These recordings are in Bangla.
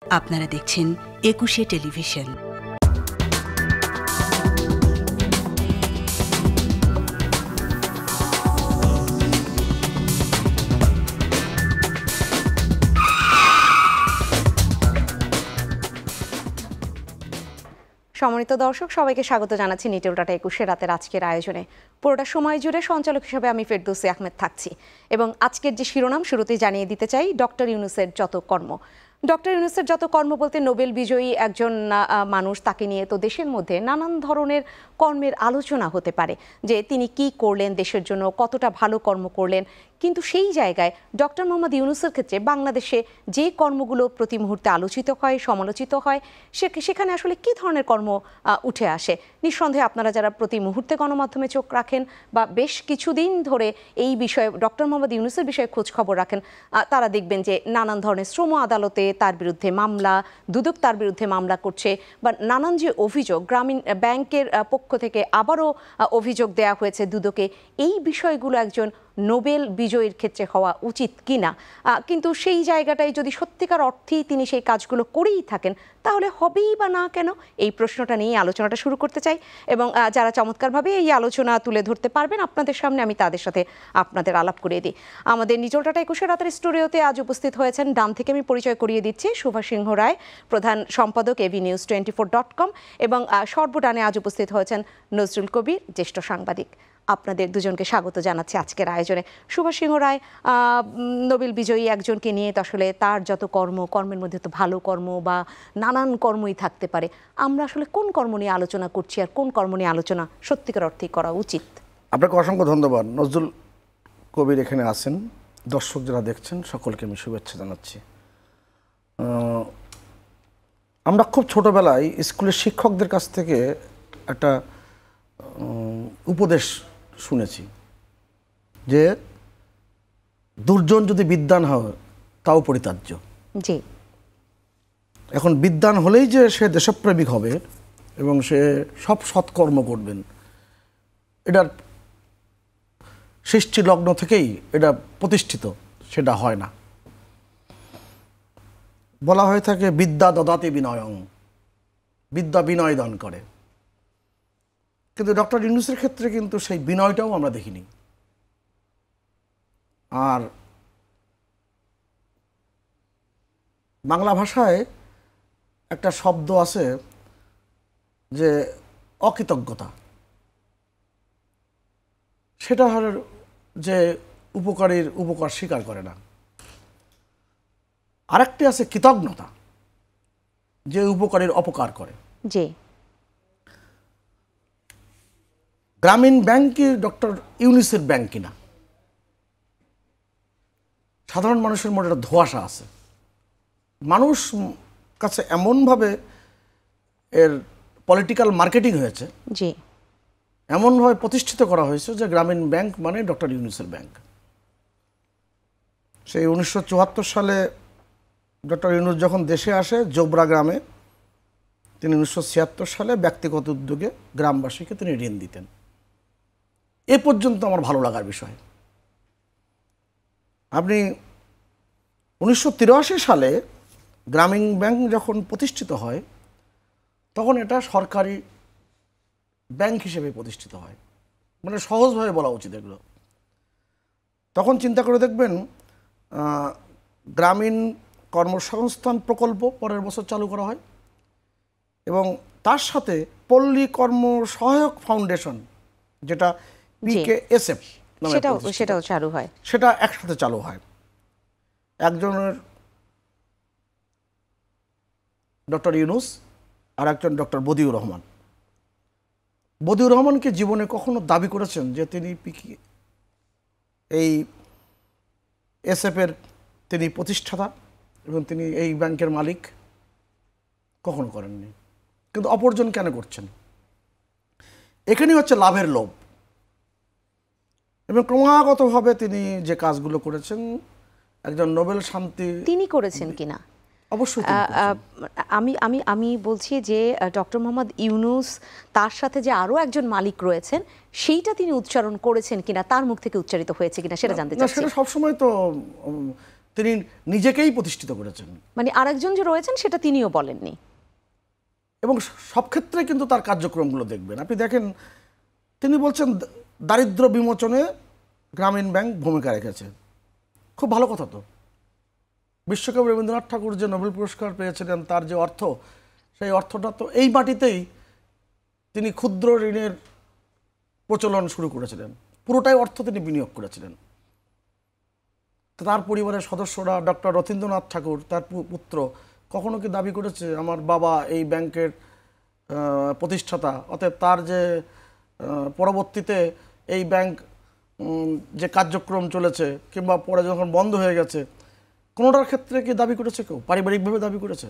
আপনারা দেখছেন একুশে টেলিভিশন। সম্মানিত দর্শক, সবাইকে স্বাগত জানাচ্ছি নিটল টাটা 21 রাতের আজকের আয়োজনে। পুরোটা সময় জুড়ে সঞ্চালক হিসেবে আমি ফেরদৌসী আহমেদ থাকছি এবং আজকের যে শিরোনাম শুরুতেই জানিয়ে দিতে চাই, ডক্টর ইউনূসের যত কর্ম। ডক্টর ইউনূসের যত কর্ম বলতে নোবেল বিজয়ী একজন মানুষ, তাকে নিয়ে তো দেশের মধ্যে নানান ধরনের কর্মের আলোচনা হতে পারে যে তিনি কি করলেন দেশের জন্য, কতটা ভালো কর্ম করলেন। কিন্তু সেই জায়গায় ডক্টর মোহাম্মদ ইউনূসের ক্ষেত্রে বাংলাদেশে যে কর্মগুলো প্রতি মুহূর্তে আলোচিত হয়, সমালোচিত হয়, সেখানে আসলে কি ধরনের কর্ম উঠে আসে। নিঃসন্দেহে আপনারা যারা প্রতি মুহূর্তে গণমাধ্যমে চোখ রাখেন বা বেশ কিছুদিন ধরে এই বিষয়ে ডক্টর মোহাম্মদ ইউনূসের বিষয়ে খোঁজ খবর রাখেন, তারা দেখবেন যে নানান ধরনের শ্রম আদালতে তার বিরুদ্ধে মামলা, দুদক তার বিরুদ্ধে মামলা করছে, বা নানান যে অভিযোগ, গ্রামীণ ব্যাংকের পক্ষ থেকে আবারও অভিযোগ দেওয়া হয়েছে দুদকে, এই বিষয়গুলো একজন নোবেল বিজয়ীর ক্ষেত্রে হওয়া উচিত কিনা। কিন্তু সেই জায়গাটায় যদি সত্যিকার অর্থেই তিনি সেই কাজগুলো করেই থাকেন, তাহলে হবেই বা না কেন, এই প্রশ্নটা নিয়ে আলোচনাটা শুরু করতে চাই। এবং যারা চমৎকারভাবে এই আলোচনা তুলে ধরতে পারবেন আপনাদের সামনে, আমি তাদের সাথে আপনাদের আলাপ করিয়ে দিই। আমাদের নিটল টাটা 21 রাতের স্টুডিওতে আজ উপস্থিত হয়েছেন, ডান থেকে আমি পরিচয় করিয়ে দিচ্ছি, শুভা সিংহ রায়, প্রধান সম্পাদক avnews24.com, এবং সর্বডানে আজ উপস্থিত হয়েছেন নজরুল কবির, জ্যেষ্ঠ সাংবাদিক। আপনাদের দুজনকে স্বাগত জানাচ্ছি আজকের আয়োজনে। শুভা সিংহ রায়, নোবেল বিজয়ী একজনকে নিয়ে তো আসলে তার যত কর্মের মধ্যে তো ভালো কর্ম বা নানান কর্মই থাকতে পারে। আমরা আসলে কোন কর্ম নিয়ে আলোচনা করছি আর কোন কর্ম নিয়ে আলোচনা সত্যিকার অর্থেই করা উচিত? আপনাকে অসংখ্য ধন্যবাদ। নজরুল কবির এখানে আছেন, দর্শক যারা দেখছেন সকলকে আমি শুভেচ্ছা জানাচ্ছি। আমরা খুব ছোটোবেলায় স্কুলের শিক্ষকদের কাছ থেকে একটা উপদেশ শুনেছি যে দুর্জন যদি বিদ্বান হয় তাও পরিত্যাজ্য। জি। এখন বিদ্বান হলেই যে সে দেশপ্রেমিক হবে এবং সে সব সৎকর্ম করবেন, এটার সৃষ্টি লগ্ন থেকেই এটা প্রতিষ্ঠিত, সেটা হয় না। বলা হয়ে থাকে বিদ্যা দদাতি বিনয়ং, বিদ্যা বিনয় দান করে। কিন্তু ডক্টর ইউনূসের ক্ষেত্রে কিন্তু সেই বিনয়টাও আমরা দেখিনি। আর বাংলা ভাষায় একটা শব্দ আছে যে অকৃতজ্ঞতা, সেটা হল যে উপকারীর উপকার স্বীকার করে না। আরেকটি আছে কৃতজ্ঞতা, যে উপকারীর অপকার করে। জি। গ্রামীণ ব্যাংক কি ডক্টর ইউনূসের ব্যাংক কিনা? সাধারণ মানুষের মধ্যে একটা ধোঁয়াশা আছে। মানুষ কাছে এমনভাবে এর পলিটিক্যাল মার্কেটিং হয়েছে, জি, এমনভাবে প্রতিষ্ঠিত করা হয়েছে যে গ্রামীণ ব্যাংক মানে ডক্টর ইউনূসের ব্যাংক। সেই 1974 সালে ডক্টর ইউনূস যখন দেশে আসে জোবরা গ্রামে, তিনি 1976 সালে ব্যক্তিগত উদ্যোগে গ্রামবাসীকে তিনি ঋণ দিতেন। এ পর্যন্ত আমার ভালো লাগার বিষয়। আপনি 1983 সালে গ্রামীণ ব্যাংক যখন প্রতিষ্ঠিত হয়, তখন এটা সরকারি ব্যাংক হিসেবে প্রতিষ্ঠিত হয়, মানে সহজভাবে বলা উচিত এগুলো। তখন চিন্তা করে দেখবেন, গ্রামীণ কর্মসংস্থান প্রকল্প পরের বছর চালু করা হয় এবং তার সাথে পল্লী কর্ম সহায়ক ফাউন্ডেশন, যেটা PKSF সেটাও চালু হয়, সেটা একসাথে চালু হয়। একজনের ডক্টর ইউনূস আর একজন ডক্টর বদিউর রহমান। বদিউর রহমানকে জীবনে কখনো দাবি করেছেন যে তিনি এই SF-এর তিনি প্রতিষ্ঠাতা এবং তিনি এই ব্যাংকের মালিক? কখনো করেননি। কিন্তু অপরজন কেন করছেন? এখানেই হচ্ছে লাভের লোভ। এবং ক্রমাগতভাবে তিনি যে কাজগুলো করেছেন, একজন নোবেল শান্তি তিনি করেছেন কিনা অবশ্যই আমি বলছি যে ডক্টর মোহাম্মদ ইউনূস তার সাথে যে আরো একজন মালিক রয়েছেন, সেইটা তিনি উচ্চারণ করেছেন কিনা, তার মুখ থেকে উচ্চারিত হয়েছে কিনা সেটা জানতে চাচ্ছি। সেটা সবসময় তো তিনি নিজেকেই প্রতিষ্ঠিত করেছেন, মানে আরেকজন যে রয়েছেন সেটা তিনিও বলেননি। এবং সব ক্ষেত্রে কিন্তু তার কার্যক্রমগুলো দেখবেন, আপনি দেখেন তিনি বলছেন দারিদ্র বিমোচনে গ্রামীণ ব্যাংক ভূমিকা রেখেছে। খুব ভালো কথা তো। বিশ্বকবি রবীন্দ্রনাথ ঠাকুর যে নোবেল পুরস্কার পেয়েছিলেন, তার যে অর্থ, সেই অর্থটা তো এই মাটিতেই তিনি ক্ষুদ্র ঋণের প্রচলন শুরু করেছিলেন, পুরোটাই অর্থ তিনি বিনিয়োগ করেছিলেন। তার পরিবারের সদস্যরা, ডক্টর রথীন্দ্রনাথ ঠাকুর তার পুত্র, কখনো কি দাবি করেছে আমার বাবা এই ব্যাংকের প্রতিষ্ঠাতা, অতএব তার যে পরবর্তীতে এই ব্যাংক যে কার্যক্রম চলেছে কিংবা পরে যখন বন্ধ হয়ে গেছে, কোনোটার ক্ষেত্রে কি দাবি করেছে কেউ? পারিবারিকভাবে দাবি করেছে।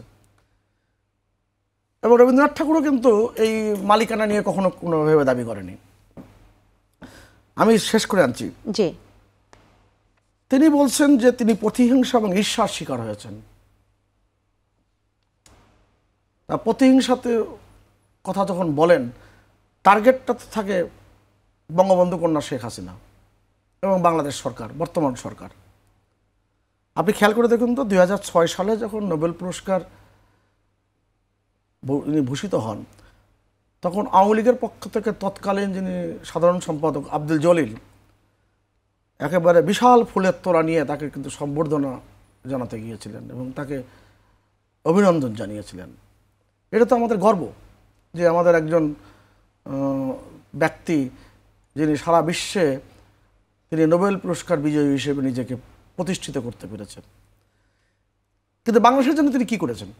এবং রবীন্দ্রনাথ ঠাকুরও কিন্তু এই মালিকানা নিয়ে কখনো কোনোভাবে দাবি করেনি। আমি শেষ করে আনছি। জি, তিনি বলছেন যে তিনি প্রতিহিংসা এবং ঈর্ষার শিকার হয়েছেন। প্রতিহিংসাতে কথা যখন বলেন, টার্গেটটা থাকে বঙ্গবন্ধু কন্যা শেখ হাসিনা এবং বাংলাদেশ সরকার, বর্তমান সরকার। আপনি খেয়াল করে দেখুন তো, 2006 সালে যখন নোবেল পুরস্কার ভূষিত হন, তখন আওয়ামী লীগের পক্ষ থেকে তৎকালীন যিনি সাধারণ সম্পাদক আব্দুল জলিল একেবারে বিশাল ফুলের তোড়া নিয়ে তাকে কিন্তু সম্বর্ধনা জানাতে গিয়েছিলেন এবং তাকে অভিনন্দন জানিয়েছিলেন। এটা তো আমাদের গর্ব যে আমাদের একজন ব্যক্তি যিনি সারা বিশ্বে তিনি নোবেল পুরস্কার বিজয়ী হিসেবে নিজেকে প্রতিষ্ঠিত করতে পেরেছেন। কিন্তু বাংলাদেশের জন্য তিনি কি করেছেন?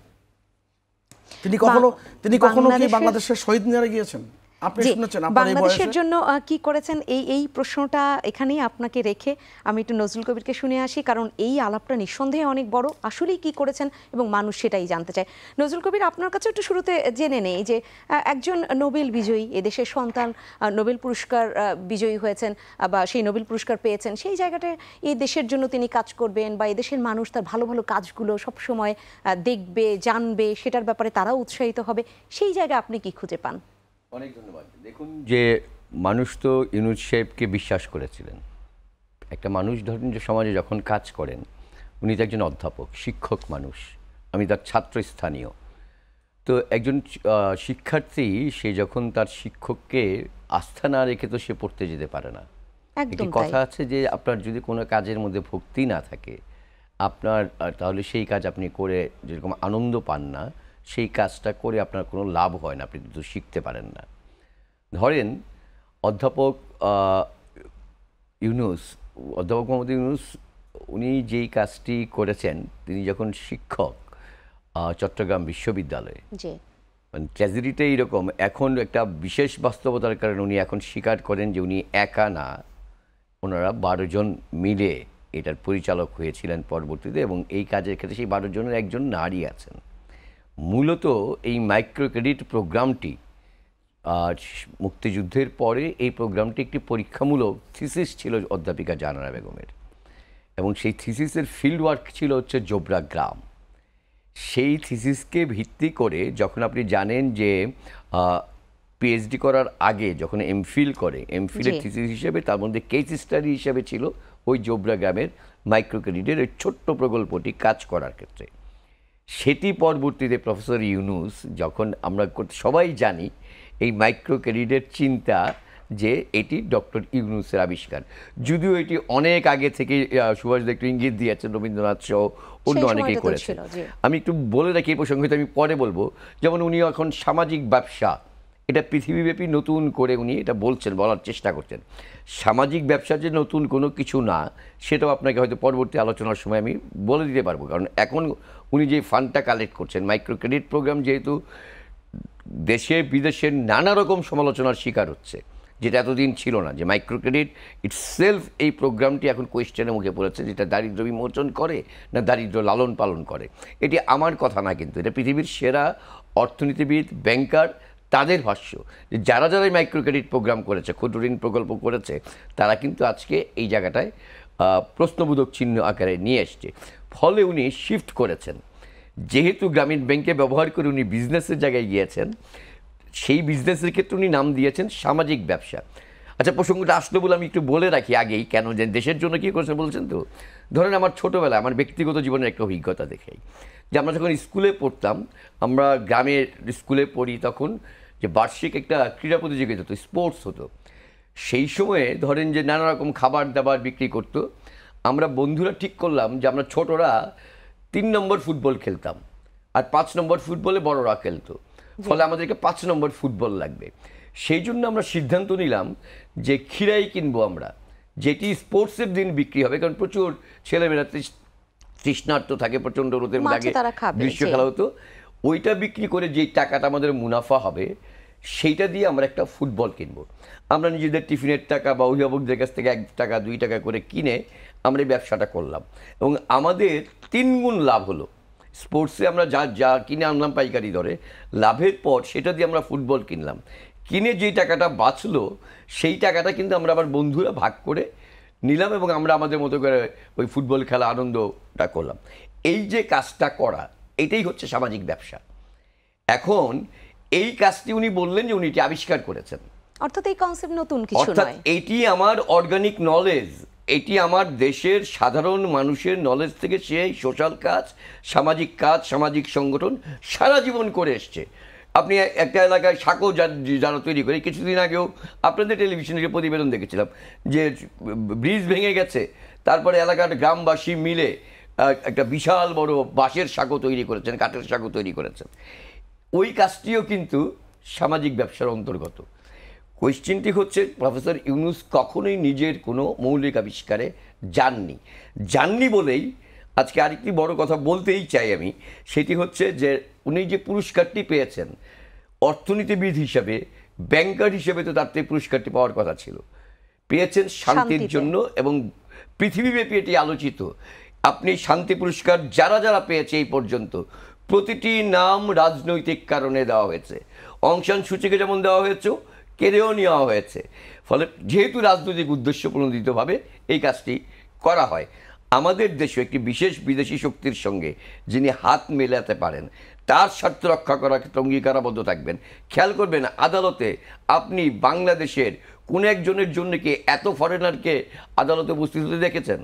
তিনি কখনো কি বাংলাদেশের শহীদ মিনারে গিয়েছেন? আপনি শুনেছেন বাংলাদেশের জন্য কি করেছেন? এই প্রশ্নটা এখানেই আপনাকে রেখে আমি একটু নজরুল কবিরকে শুনে আসি, কারণ এই আলাপটা নিঃসন্দেহে অনেক বড়। আসলেই কি করেছেন এবং মানুষ সেটাই জানতে চায়। নজরুল কবির, আপনার কাছে একটু শুরুতে জেনে নেই যে একজন নোবেল বিজয়ী, এদেশের সন্তান, নোবেল পুরস্কার বিজয়ী হয়েছেন বা সেই নোবেল পুরস্কার পেয়েছেন, সেই জায়গাটায় এই দেশের জন্য তিনি কাজ করবেন বা এদেশের মানুষ তার ভালো ভালো কাজগুলো সবসময় দেখবে, জানবে, সেটার ব্যাপারে তারাও উৎসাহিত হবে, সেই জায়গায় আপনি কি খুঁজে পান? অনেক ধন্যবাদ। দেখুন, যে মানুষ তো ইউনূস সাহেবকে বিশ্বাস করেছিলেন। একটা মানুষ ধরেন যে সমাজে যখন কাজ করেন, উনি তো একজন অধ্যাপক, শিক্ষক মানুষ, আমি তার ছাত্রস্থানীয়। তো একজন শিক্ষার্থী, সে যখন তার শিক্ষককে আস্থা না রেখে তো সে পড়তে যেতে পারে না। একটি কথা আছে যে আপনার যদি কোনো কাজের মধ্যে ভক্তি না থাকে আপনার, তাহলে সেই কাজ আপনি করে যেরকম আনন্দ পান না, সেই কাজটা করে আপনার কোনো লাভ হয় না, আপনি কিন্তু শিখতে পারেন না। ধরেন অধ্যাপক মোহাম্মদ ইউনূস, উনি যেই কাজটি করেছেন, তিনি যখন শিক্ষক চট্টগ্রাম বিশ্ববিদ্যালয়ে, মানে ট্র্যাজেডিটা এইরকম, এখন একটা বিশেষ বাস্তবতার কারণে উনি এখন স্বীকার করেন যে উনি একা না, ওনারা 12 জন মিলে এটার পরিচালক হয়েছিলেন পরবর্তীতে, এবং এই কাজের ক্ষেত্রে সেই 12 জনের একজন নারী আছেন। মূলত এই মাইক্রো ক্রেডিট প্রোগ্রামটি মুক্তিযুদ্ধের পরে এই প্রোগ্রামটি একটি পরীক্ষামূলক থিসিস ছিল অধ্যাপিকা জাহানারা বেগমের, এবং সেই থিসিসের ফিল্ড ওয়ার্ক ছিল হচ্ছে জোবরা গ্রাম। সেই থিসিসকে ভিত্তি করে যখন আপনি জানেন যে পিএইচডি করার আগে যখন এমফিল করে, এমফিলের থিসিস হিসেবে তার মধ্যে কেস স্টাডি হিসেবে ছিল ওই জোবরা গ্রামের মাইক্রো ক্রেডিটের ওই ছোট্ট প্রকল্পটি কাজ করার ক্ষেত্রে। সেটি পরবর্তীতে প্রফেসর ইউনূস, যখন আমরা সবাই জানি এই মাইক্রো ক্রেডিটের চিন্তা যে এটি ডক্টর ইউনূসের আবিষ্কার, যদিও এটি অনেক আগে থেকে সুভাষ একটু ইঙ্গিত দিয়েছেন, রবীন্দ্রনাথ সহ অন্য অনেকেই করেছেন। আমি একটু বলে রাখি, এই প্রসঙ্গে আমি পরে বলবো। যেমন উনি এখন সামাজিক ব্যবসা, এটা পৃথিবীব্যাপী নতুন করে উনি এটা বলার চেষ্টা করছেন। সামাজিক ব্যবসা যে নতুন কোনো কিছু না, সেটাও আপনাকে হয়তো পরবর্তী আলোচনার সময় আমি বলে দিতে পারবো। কারণ এখন উনি যে ফান্ডটা কালেক্ট করছেন, মাইক্রো ক্রেডিট প্রোগ্রাম যেহেতু দেশে বিদেশের নানা রকম সমালোচনার শিকার হচ্ছে, যেটা এতদিন ছিল না, যে মাইক্রো ক্রেডিট ইটসেলফ এই প্রোগ্রামটি এখন কোয়েশ্চেনের মুখে পড়েছে, যেটা দারিদ্র বিমোচন করে না দারিদ্র লালন পালন করে। এটি আমার কথা না, কিন্তু এটা পৃথিবীর সেরা অর্থনীতিবিদ, ব্যাংকার, তাদের ভাষ্য যে যারা যারা মাইক্রো ক্রেডিট প্রোগ্রাম করেছে, ক্ষুদ্র ঋণ প্রকল্প করেছে, তারা কিন্তু আজকে এই জায়গাটায় প্রশ্নবোধক চিহ্ন আকারে নিয়ে এসছে। ফলে উনি শিফট করেছেন, যেহেতু গ্রামীণ ব্যাংকে ব্যবহার করে উনি বিজনেসের জায়গায় গিয়েছেন, সেই বিজনেসের ক্ষেত্রে উনি নাম দিয়েছেন সামাজিক ব্যবসা। আচ্ছা, প্রসঙ্গটা আসলো বলে আমি একটু বলে রাখি আগেই, কেন যে দেশের জন্য কী করেছেন বলছেন তো, ধরেন আমার ছোটোবেলায় আমার ব্যক্তিগত জীবনের একটা অভিজ্ঞতা দেখেই, যে আমরা যখন স্কুলে পড়তাম, আমরা গ্রামের স্কুলে পড়ি, তখন যে বার্ষিক একটা ক্রীড়া প্রতিযোগিতা হতো, স্পোর্টস হতো। সেই সময়ে ধরেন যে নানা রকম খাবার দাবার বিক্রি করতো। আমরা বন্ধুরা ঠিক করলাম যে আমরা ছোটরা 3 নম্বর ফুটবল খেলতাম, আর 5 নম্বর ফুটবলে বড়রা খেলতো। ফলে আমাদেরকে 5 নম্বর ফুটবল লাগবে। সেই জন্য আমরা সিদ্ধান্ত নিলাম যে ক্ষীরাই কিনবো আমরা, যেটি স্পোর্টসের দিন বিক্রি হবে, কারণ প্রচুর ছেলেমেয়েরা তৃষ্ণার্ত থাকে, প্রচণ্ড রোদের মধ্যে গ্রীষ্ম খেলা হতো। ওইটা বিক্রি করে যেই টাকাটা আমাদের মুনাফা হবে, সেইটা দিয়ে আমরা একটা ফুটবল কিনবো। আমরা নিজেদের টিফিনের টাকা বা অভিভাবকদের কাছ থেকে 1 টাকা 2 টাকা করে কিনে আমরা এই ব্যবসাটা করলাম, এবং আমাদের 3 গুণ লাভ হলো। স্পোর্টসে আমরা যা কিনে আনলাম পাইকারি দরে, লাভের পর সেটা দিয়ে আমরা ফুটবল কিনলাম। কিনে যেই টাকাটা বাঁচলো, সেই টাকাটা কিন্তু আমরা আবার বন্ধুরা ভাগ করে নিলাম, এবং আমরা আমাদের মতো করে ওই ফুটবল খেলা আনন্দটা করলাম। এই যে কাজটা করা, এটাই হচ্ছে সামাজিক ব্যবসা। এখন এই কাজটি উনি বললেন যে উনি এটি আবিষ্কার করেছেন, অর্থাৎ এই কনসেপ্ট নতুন কিছু অর্থাৎ নয়। এটি আমার অর্গানিক নলেজ, এটি আমার দেশের সাধারণ মানুষের নলেজ থেকে সেই সোশ্যাল কাজ, সামাজিক কাজ, সামাজিক সংগঠন সারা জীবন করে এসছে। আপনি একটা এলাকায় সাঁকো যারা তৈরি করে, কিছুদিন আগেও আপনাদের টেলিভিশনের প্রতিবেদন দেখেছিলাম যে ব্রিজ ভেঙে গেছে, তারপরে এলাকার গ্রামবাসী মিলে একটা বিশাল বড় বাঁশের সাঁকো তৈরি করেছেন, কাঠের সাঁকো তৈরি করেছেন। ওই কাজটিও কিন্তু সামাজিক ব্যবসার অন্তর্গত। কোয়েশ্চেনটি হচ্ছে, প্রফেসর ইউনূস কখনোই নিজের কোনো মৌলিক আবিষ্কারে যাননি বলেই আজকে আরেকটি বড় কথা বলতেই চাই আমি, সেটি হচ্ছে যে উনি যে পুরস্কারটি পেয়েছেন অর্থনীতিবিদ হিসাবে, ব্যাংকার হিসেবে তো তার থেকে পুরস্কারটি পাওয়ার কথা ছিল, পেয়েছেন শান্তির জন্য, এবং পৃথিবীব্যাপী এটি আলোচিত। আপনি শান্তি পুরস্কার যারা যারা পেয়েছে এই পর্যন্ত, প্রতিটি নাম রাজনৈতিক কারণে দেওয়া হয়েছে। অং সান সুচিকে যেমন দেওয়া হয়েছে, কেড়েও নেওয়া হয়েছে। ফলে যেহেতু রাজনৈতিক উদ্দেশ্য প্রণোদিতভাবে এই কাজটি করা হয়, আমাদের দেশে একটি বিশেষ বিদেশি শক্তির সঙ্গে যিনি হাত মেলাতে পারেন, তার স্বার্থ রক্ষা করার ক্ষেত্রে অঙ্গীকারাবদ্ধ থাকবেন। খেয়াল করবেন, আদালতে আপনি বাংলাদেশের কোন একজনের জন্য কি এত ফরেনারকে আদালতে উপস্থিত হতে দেখেছেন?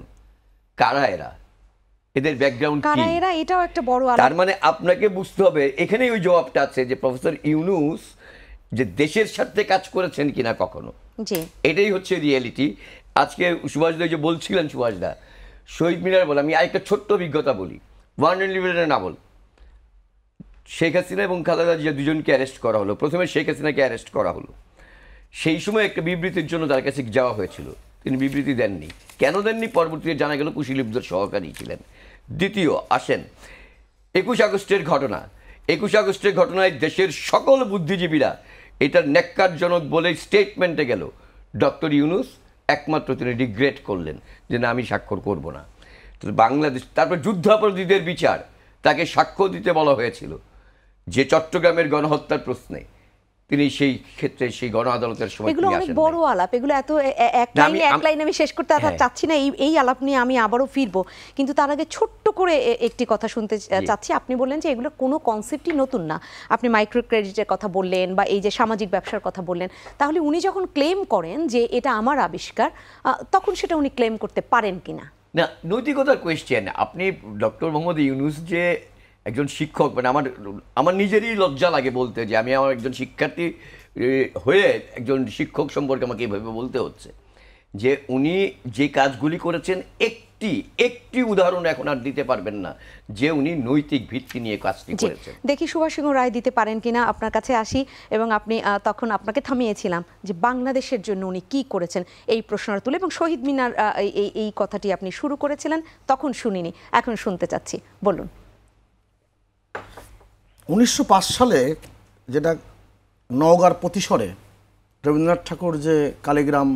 কারা এরা? এদের ব্যাকগ্রাউন্ড কি? এটাও একটা বড় আলাপ। তার মানে আপনাকে বুঝতে হবে, এখানেই ওই জবাবটা আছে যে প্রফেসর ইউনূস যে দেশের স্বার্থে কাজ করেছেন কিনা কখনো, এটাই হচ্ছে রিয়েলিটি। আজকে সুভাষদা যে বলছিলেন, সুভাষদা শহীদ মিনার বলে, আমি আরেকটা ছোট্ট অভিজ্ঞতা বলি, 111 না বল, শেখ হাসিনা এবং খালেদা জিয়া দুজনকে অ্যারেস্ট করা হলো। প্রথমে শেখ হাসিনাকে অ্যারেস্ট করা হলো, সেই সময় একটা বিবৃতির জন্য তার কাছে যাওয়া হয়েছিল, তিনি বিবৃতি দেননি। কেন দেননি পরবর্তীতে জানা গেল কুশীলবদের সহকারী ছিলেন। দ্বিতীয় আসেন 21 আগস্টের ঘটনা। 21 আগস্টের ঘটনায় দেশের সকল বুদ্ধিজীবীরা এটার ন্যাক্কারজনক বলে স্টেটমেন্টে গেল, ডক্টর ইউনূস একমাত্র তিনি রিগ্রেট করলেন যে না, আমি স্বাক্ষর করব না। তো বাংলাদেশ, তারপর যুদ্ধাপরাধীদের বিচার, তাকে সাক্ষ্য দিতে বলা হয়েছিল যে চট্টগ্রামের গণহত্যার প্রশ্নে, তিনি সেই ক্ষেত্রে সেই গণ আদালতের সময় এগুলো অনেক বড় আলাপ, এগুলো এত এক লাইনে আমি শেষ করতে চাচ্ছি না। এই আলাপ নিয়ে আমি আবারও ফিরবো, কিন্তু তার আগে ছোট্ট করে একটি কথা শুনতে চাচ্ছি। আপনি বললেন যে এগুলো কোনো কনসেপ্টই নতুন না, আপনি মাইক্রো ক্রেডিটের কথা বললেন বা এই যে সামাজিক ব্যবসার কথা বললেন। তাহলে উনি যখন ক্লেম করেন যে এটা আমার আবিষ্কার, তখন সেটা উনি ক্লেম করতে পারেন কিনা? না, নৈতিকতার কোয়েশ্চেন। আপনি ডক্টর মোহাম্মদ ইউনূস যে একজন শিক্ষক, মানে আমার নিজেরই লজ্জা লাগে বলতে যে আমি আমার একজন শিক্ষার্থী হয়ে একজন শিক্ষক সম্পর্কে আমাকে এইভাবে বলতে হচ্ছে যে উনি যে কাজগুলি করেছেন একটি উদাহরণ এখন আর দিতে পারবেন না যে উনি নৈতিক ভিত্তি নিয়ে কাজটি করেছেন। দেখি সুভাষ সিংহ রায় দিতে পারেন কিনা। আপনার কাছে আসি, এবং আপনি তখন আপনাকে থামিয়েছিলাম যে বাংলাদেশের জন্য উনি কি করেছেন এই প্রশ্নটা তুলে, এবং শহীদ মিনার এই কথাটি আপনি শুরু করেছিলেন, তখন শুনিনি, এখন শুনতে চাচ্ছি, বলুন। 1905 সালে যেটা নওগাঁর প্রতিসরে রবীন্দ্রনাথ ঠাকুর যে কালীগ্রাম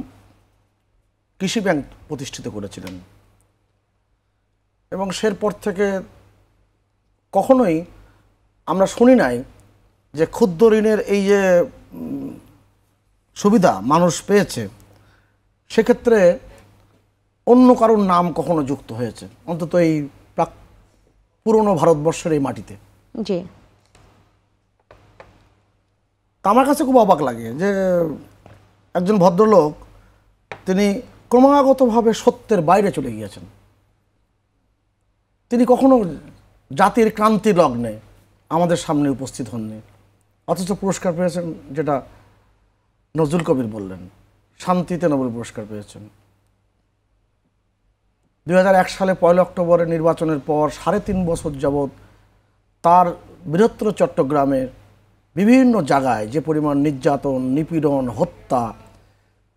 কৃষি ব্যাংক প্রতিষ্ঠিত করেছিলেন, এবং সেরপর থেকে কখনোই আমরা শুনি নাই যে ক্ষুদ্র ঋণের এই যে সুবিধা মানুষ পেয়েছে, সেক্ষেত্রে অন্য কারোর নাম কখনো যুক্ত হয়েছে, অন্তত এই পুরনো ভারতবর্ষের এই মাটিতে। জি, আমার কাছে খুব অবাক লাগে যে একজন ভদ্রলোক তিনি ক্রমাগতভাবে সত্যের বাইরে চলে গিয়েছেন। তিনি কখনো জাতির ক্রান্তি লগ্নে আমাদের সামনে উপস্থিত হননি, অথচ পুরস্কার পেয়েছেন, যেটা নজরুল কবির বললেন, শান্তিতে নোবেল পুরস্কার পেয়েছেন। 2001 সালে 1 অক্টোবরে নির্বাচনের পর 3.5 বছর যাবৎ তার বৃহত্তর চট্টগ্রামের বিভিন্ন জায়গায় যে পরিমাণ নির্যাতন, নিপীড়ন, হত্যা,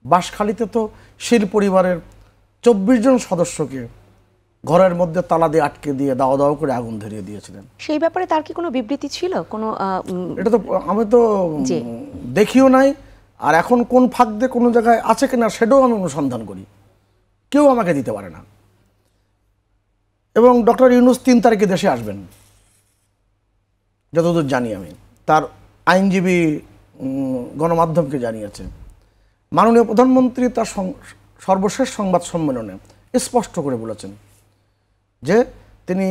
বাঁশখালীতে তো শীল পরিবারের 24 জন সদস্যকে ঘরের মধ্যে তালা দিয়ে আটকে দিয়ে দাও দাও করে আগুন ধরিয়ে দিয়েছিলেন। সেই ব্যাপারে তার কি কোনো বিবৃতি ছিল? কোনো এটা তো আমি তো দেখিও নাই, আর এখন কোন ফাঁক দিয়ে কোনো জায়গায় আছে কিনা সেটাও আমি অনুসন্ধান করি, কেউ আমাকে দিতে পারে না। এবং ডক্টর ইউনূস 3 তারিখে দেশে আসবেন যতদূর জানি আমি, তার আইনজীবী গণমাধ্যমকে জানিয়েছে। মাননীয় প্রধানমন্ত্রী তার সর্বশেষ সংবাদ সম্মেলনে স্পষ্ট করে বলেছেন যে তিনি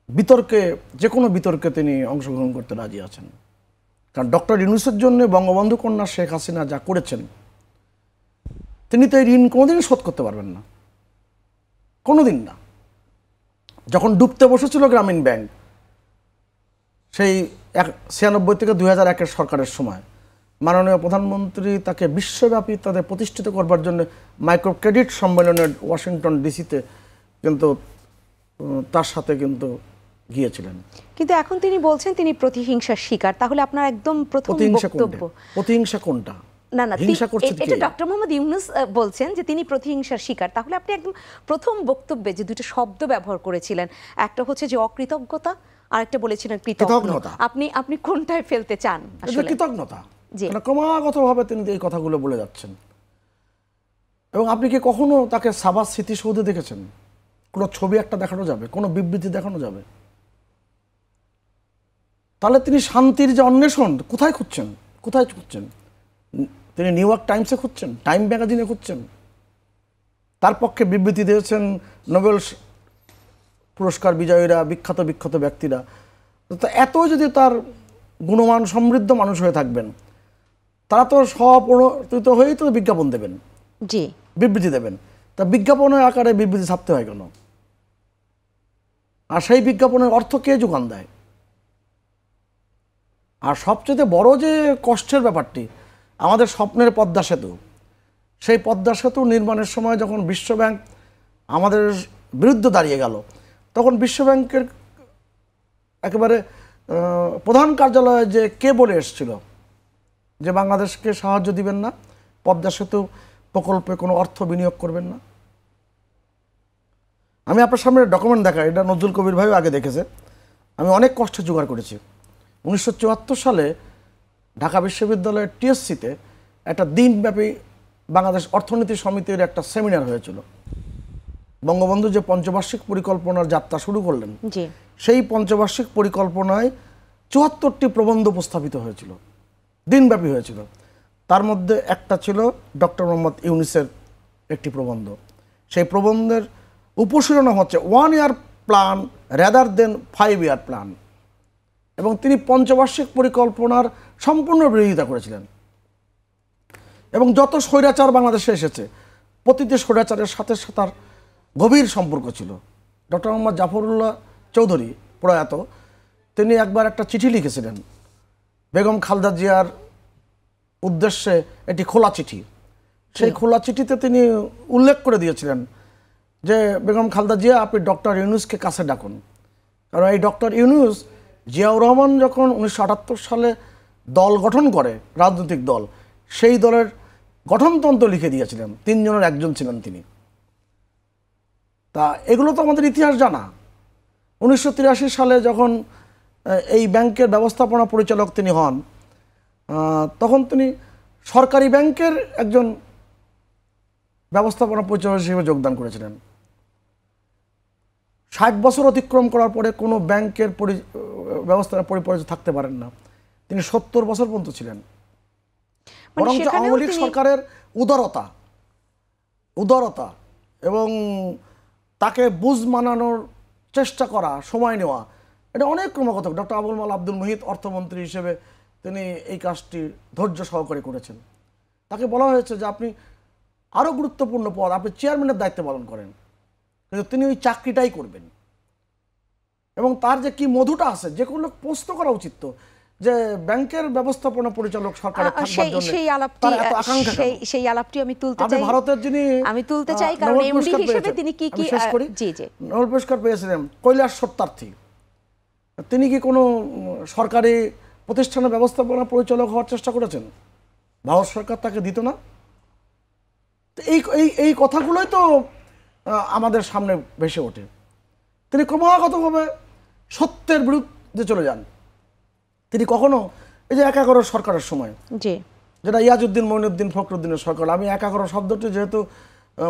বিতর্কে, যে কোনো বিতর্কে তিনি অংশগ্রহণ করতে রাজি আছেন। কারণ ডক্টর ইউনূসের জন্য বঙ্গবন্ধু কন্যা শেখ হাসিনা যা করেছেন, তিনি তো এই ঋণ কোনোদিনই শোধ করতে পারবেন না, কোনোদিন না। যখন ডুবতে বসেছিল গ্রামীণ ব্যাংক, সেই 96 থেকে 2001 সরকারের সময় মাননীয় প্রধানমন্ত্রী তাকে বিশ্বব্যাপী তাদের প্রতিষ্ঠিত করবার জন্য মাইক্রো ক্রেডিট সম্মেলনের ওয়াশিংটন ডিসিতে কিন্তু তার সাথে কিন্তু গিয়েছিলেন। কিন্তু এখন তিনি বলছেন তিনি প্রতিহিংসার শিকার। তাহলে আপনার একদম প্রথম বক্তব্য, প্রতিহিংসা কোনটা? না না, হিংসা করছে এটা ডক্টর মোহাম্মদ ইউনূস বলছেন যে তিনি প্রতিহিংসার শিকার। তাহলে আপনি একদম প্রথম বক্তব্যে যে দুটো শব্দ ব্যবহার করেছিলেন, একটা হচ্ছে যে অকৃতজ্ঞতা, আর একটা বলেছিলেন কৃতজ্ঞতা, আপনি কোনটায় ফেলতে চান? আসলে কৃতজ্ঞতা। ক্রমাগতভাবে তিনি এই কথাগুলো বলে যাচ্ছেন। এবং আপনি কি কখনো তাকে সাভার স্মৃতিসৌধে দেখেছেন? কোনো ছবি একটা দেখানো যাবে, কোনো বিবৃতি দেখানো যাবে? তাহলে তিনি শান্তির যে অন্বেষণ কোথায় খুঁজছেন, কোথায় খুঁজছেন? তিনি নিউ ইয়র্ক টাইমসে খুঁজছেন, টাইম ম্যাগাজিনে খুঁজছেন? তার পক্ষে বিবৃতি দিয়েছেন নোবেল পুরস্কার বিজয়ীরা, বিখ্যাত বিখ্যাত ব্যক্তিরা। তো এত যদি তার গুণমান সমৃদ্ধ মানুষ হয়ে থাকবেন, তারা তো স্বপ্রণোদিত হয়েই তো বিজ্ঞাপন দেবেন, জি, বিবৃতি দেবেন। তা বিজ্ঞাপনের আকারে বিবৃতি ছাপতে হয় কেন? আর সেই বিজ্ঞাপনের অর্থ কে যোগান দেয়? আর সবচেয়ে বড় যে কষ্টের ব্যাপারটি, আমাদের স্বপ্নের পদ্মা সেতু, সেই পদ্মা সেতু নির্মাণের সময় যখন বিশ্বব্যাংক আমাদের বিরুদ্ধে দাঁড়িয়ে গেল, তখন বিশ্বব্যাংকের একেবারে প্রধান কার্যালয়ে যে কে বলে এসেছিল যে বাংলাদেশকে সাহায্য দিবেন না, পদ্মা সেতু প্রকল্পে কোনো অর্থ বিনিয়োগ করবেন না। আমি আপনার সামনে ডকুমেন্ট দেখাই, এটা নজরুল কবির ভাইও আগে দেখেছে। আমি অনেক কষ্টে জোগাড় করেছি। 1974 সালে ঢাকা বিশ্ববিদ্যালয়ের টিএসসিতে একটা দিনব্যাপী বাংলাদেশ অর্থনীতি সমিতির একটা সেমিনার হয়েছিল। বঙ্গবন্ধু যে পঞ্চবার্ষিক পরিকল্পনার যাত্রা শুরু করলেন, সেই পঞ্চবার্ষিক পরিকল্পনায় 74টি প্রবন্ধ উপস্থাপিত হয়েছিল, দিনব্যাপী হয়েছিল। তার মধ্যে একটা ছিল ডক্টর মোহাম্মদ ইউনূসের একটি প্রবন্ধ। সেই প্রবন্ধের উপশিরোনাম হচ্ছে 1 year plan rather than 5 year plan. এবং তিনি পঞ্চবার্ষিক পরিকল্পনার সম্পূর্ণ বিরোধিতা করেছিলেন। এবং যত স্বৈরাচার বাংলাদেশে এসেছে, প্রতিটি স্বৈরাচারের সাথে তার গভীর সম্পর্ক ছিল। ডক্টর মোহাম্মদ জাফরুল্লাহ চৌধুরী প্রয়াত, তিনি একবার একটা চিঠি লিখেছিলেন বেগম খালেদা জিয়ার উদ্দেশ্যে, এটি খোলা চিঠি। সেই খোলা চিঠিতে তিনি উল্লেখ করে দিয়েছিলেন যে বেগম খালেদা জিয়া, আপনি ডক্টর ইউনূসকে কাছে ডাকুন। কারণ এই ডক্টর ইউনূস, জিয়াউর রহমান যখন 1978 সালে দল গঠন করে, রাজনৈতিক দল, সেই দলের গঠনতন্ত্র লিখে দিয়েছিলেন, 3 জনের একজন ছিলেন তিনি। তা এগুলো তো আমাদের ইতিহাস জানা। 1983 সালে যখন এই ব্যাংকের ব্যবস্থাপনা পরিচালক তিনি হন, তখন তিনি সরকারি ব্যাংকের একজন ব্যবস্থাপনা পরিচালক হিসেবে যোগদান করেছিলেন। 60 বছর অতিক্রম করার পরে কোনো ব্যাংকের ব্যবস্থাপনা পরিচালক থাকতে পারেন না, তিনি 70 বছর পর্যন্ত ছিলেন। বরং আওয়ামী লীগ সরকারের উদারতা এবং তাকে বুঝ মানানোর চেষ্টা করা, সময় নেওয়া, এটা অনেক ক্রমাগত। ডক্টর আবুল মাল আব্দুল মুহিত অর্থমন্ত্রী হিসেবে তিনি এই কাজটি ধৈর্য সহকারে করেছেন। তাকে বলা হয়েছে যে আপনি আরও গুরুত্বপূর্ণ পদ, আপনি চেয়ারম্যানের দায়িত্ব পালন করেন, কিন্তু তিনি ওই চাকরিটাই করবেন। এবং তার যে কি মধুটা আছে, যে কোনো লোক প্রশ্ন করা উচিত তো যে ব্যাংকের ব্যবস্থাপনা পরিচালক সরকারের থাকবার জন্য তার এত আকাঙ্ক্ষা কেন? সেই আলাপটি আমি তুলতে আপনি চাই, ভারতের যিনি আমি তুলতে চাই, কারণ নোবেল এমডি পুরস্কার হিসেবে পেয়েছেন, তিনি কি আমি শেষ করি। জি জি নোবেল পুরস্কার পেয়েছিলেন কৈলাস সত্যার্থী, তিনি কি কোনো সরকারি প্রতিষ্ঠানের ব্যবস্থাপনা পরিচালক হওয়ার চেষ্টা করেছেন? ভারত সরকার তাকে দিত না। তো এই কথাগুলোই তো আমাদের সামনে ভেসে ওঠে। তিনি ক্রমাগতভাবে সত্যের বিরুদ্ধে চলে যান। তিনি কখনো এই যে 11 সরকারের সময়, জি, যেটা ইয়াজউদ্দিন মঈনুদ্দিন ফখরুদ্দিনের সরকার, আমি 11 শব্দটি যেহেতু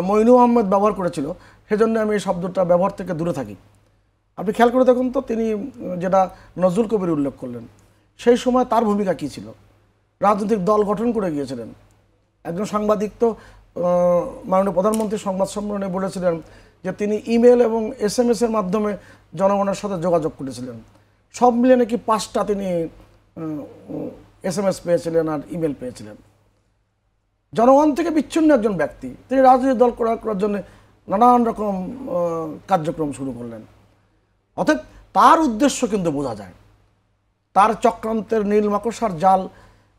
মঈনু আহমেদ ব্যবহার করেছিল সেজন্য আমি এই শব্দটা ব্যবহার থেকে দূরে থাকি। আপনি খেয়াল করে দেখুন তো, তিনি যেটা নজরুল কবির উল্লেখ করলেন, সেই সময় তার ভূমিকা কী ছিল? রাজনৈতিক দল গঠন করে গিয়েছিলেন। একজন সাংবাদিক তো মাননীয় প্রধানমন্ত্রী সংবাদ সম্মেলনে বলেছিলেন যে তিনি ইমেল এবং SMS এর মাধ্যমে জনগণের সাথে যোগাযোগ করেছিলেন। সব মিলে নাকি 5টা তিনি SMS পেয়েছিলেন আর ইমেল পেয়েছিলেন। জনগণ থেকে বিচ্ছিন্ন একজন ব্যক্তি, তিনি রাজনৈতিক দল করার জন্য নানান রকম কার্যক্রম শুরু করলেন। অর্থাৎ তার উদ্দেশ্য কিন্তু বোঝা যায়, তার চক্রান্তের নীল মাকড়সার জাল,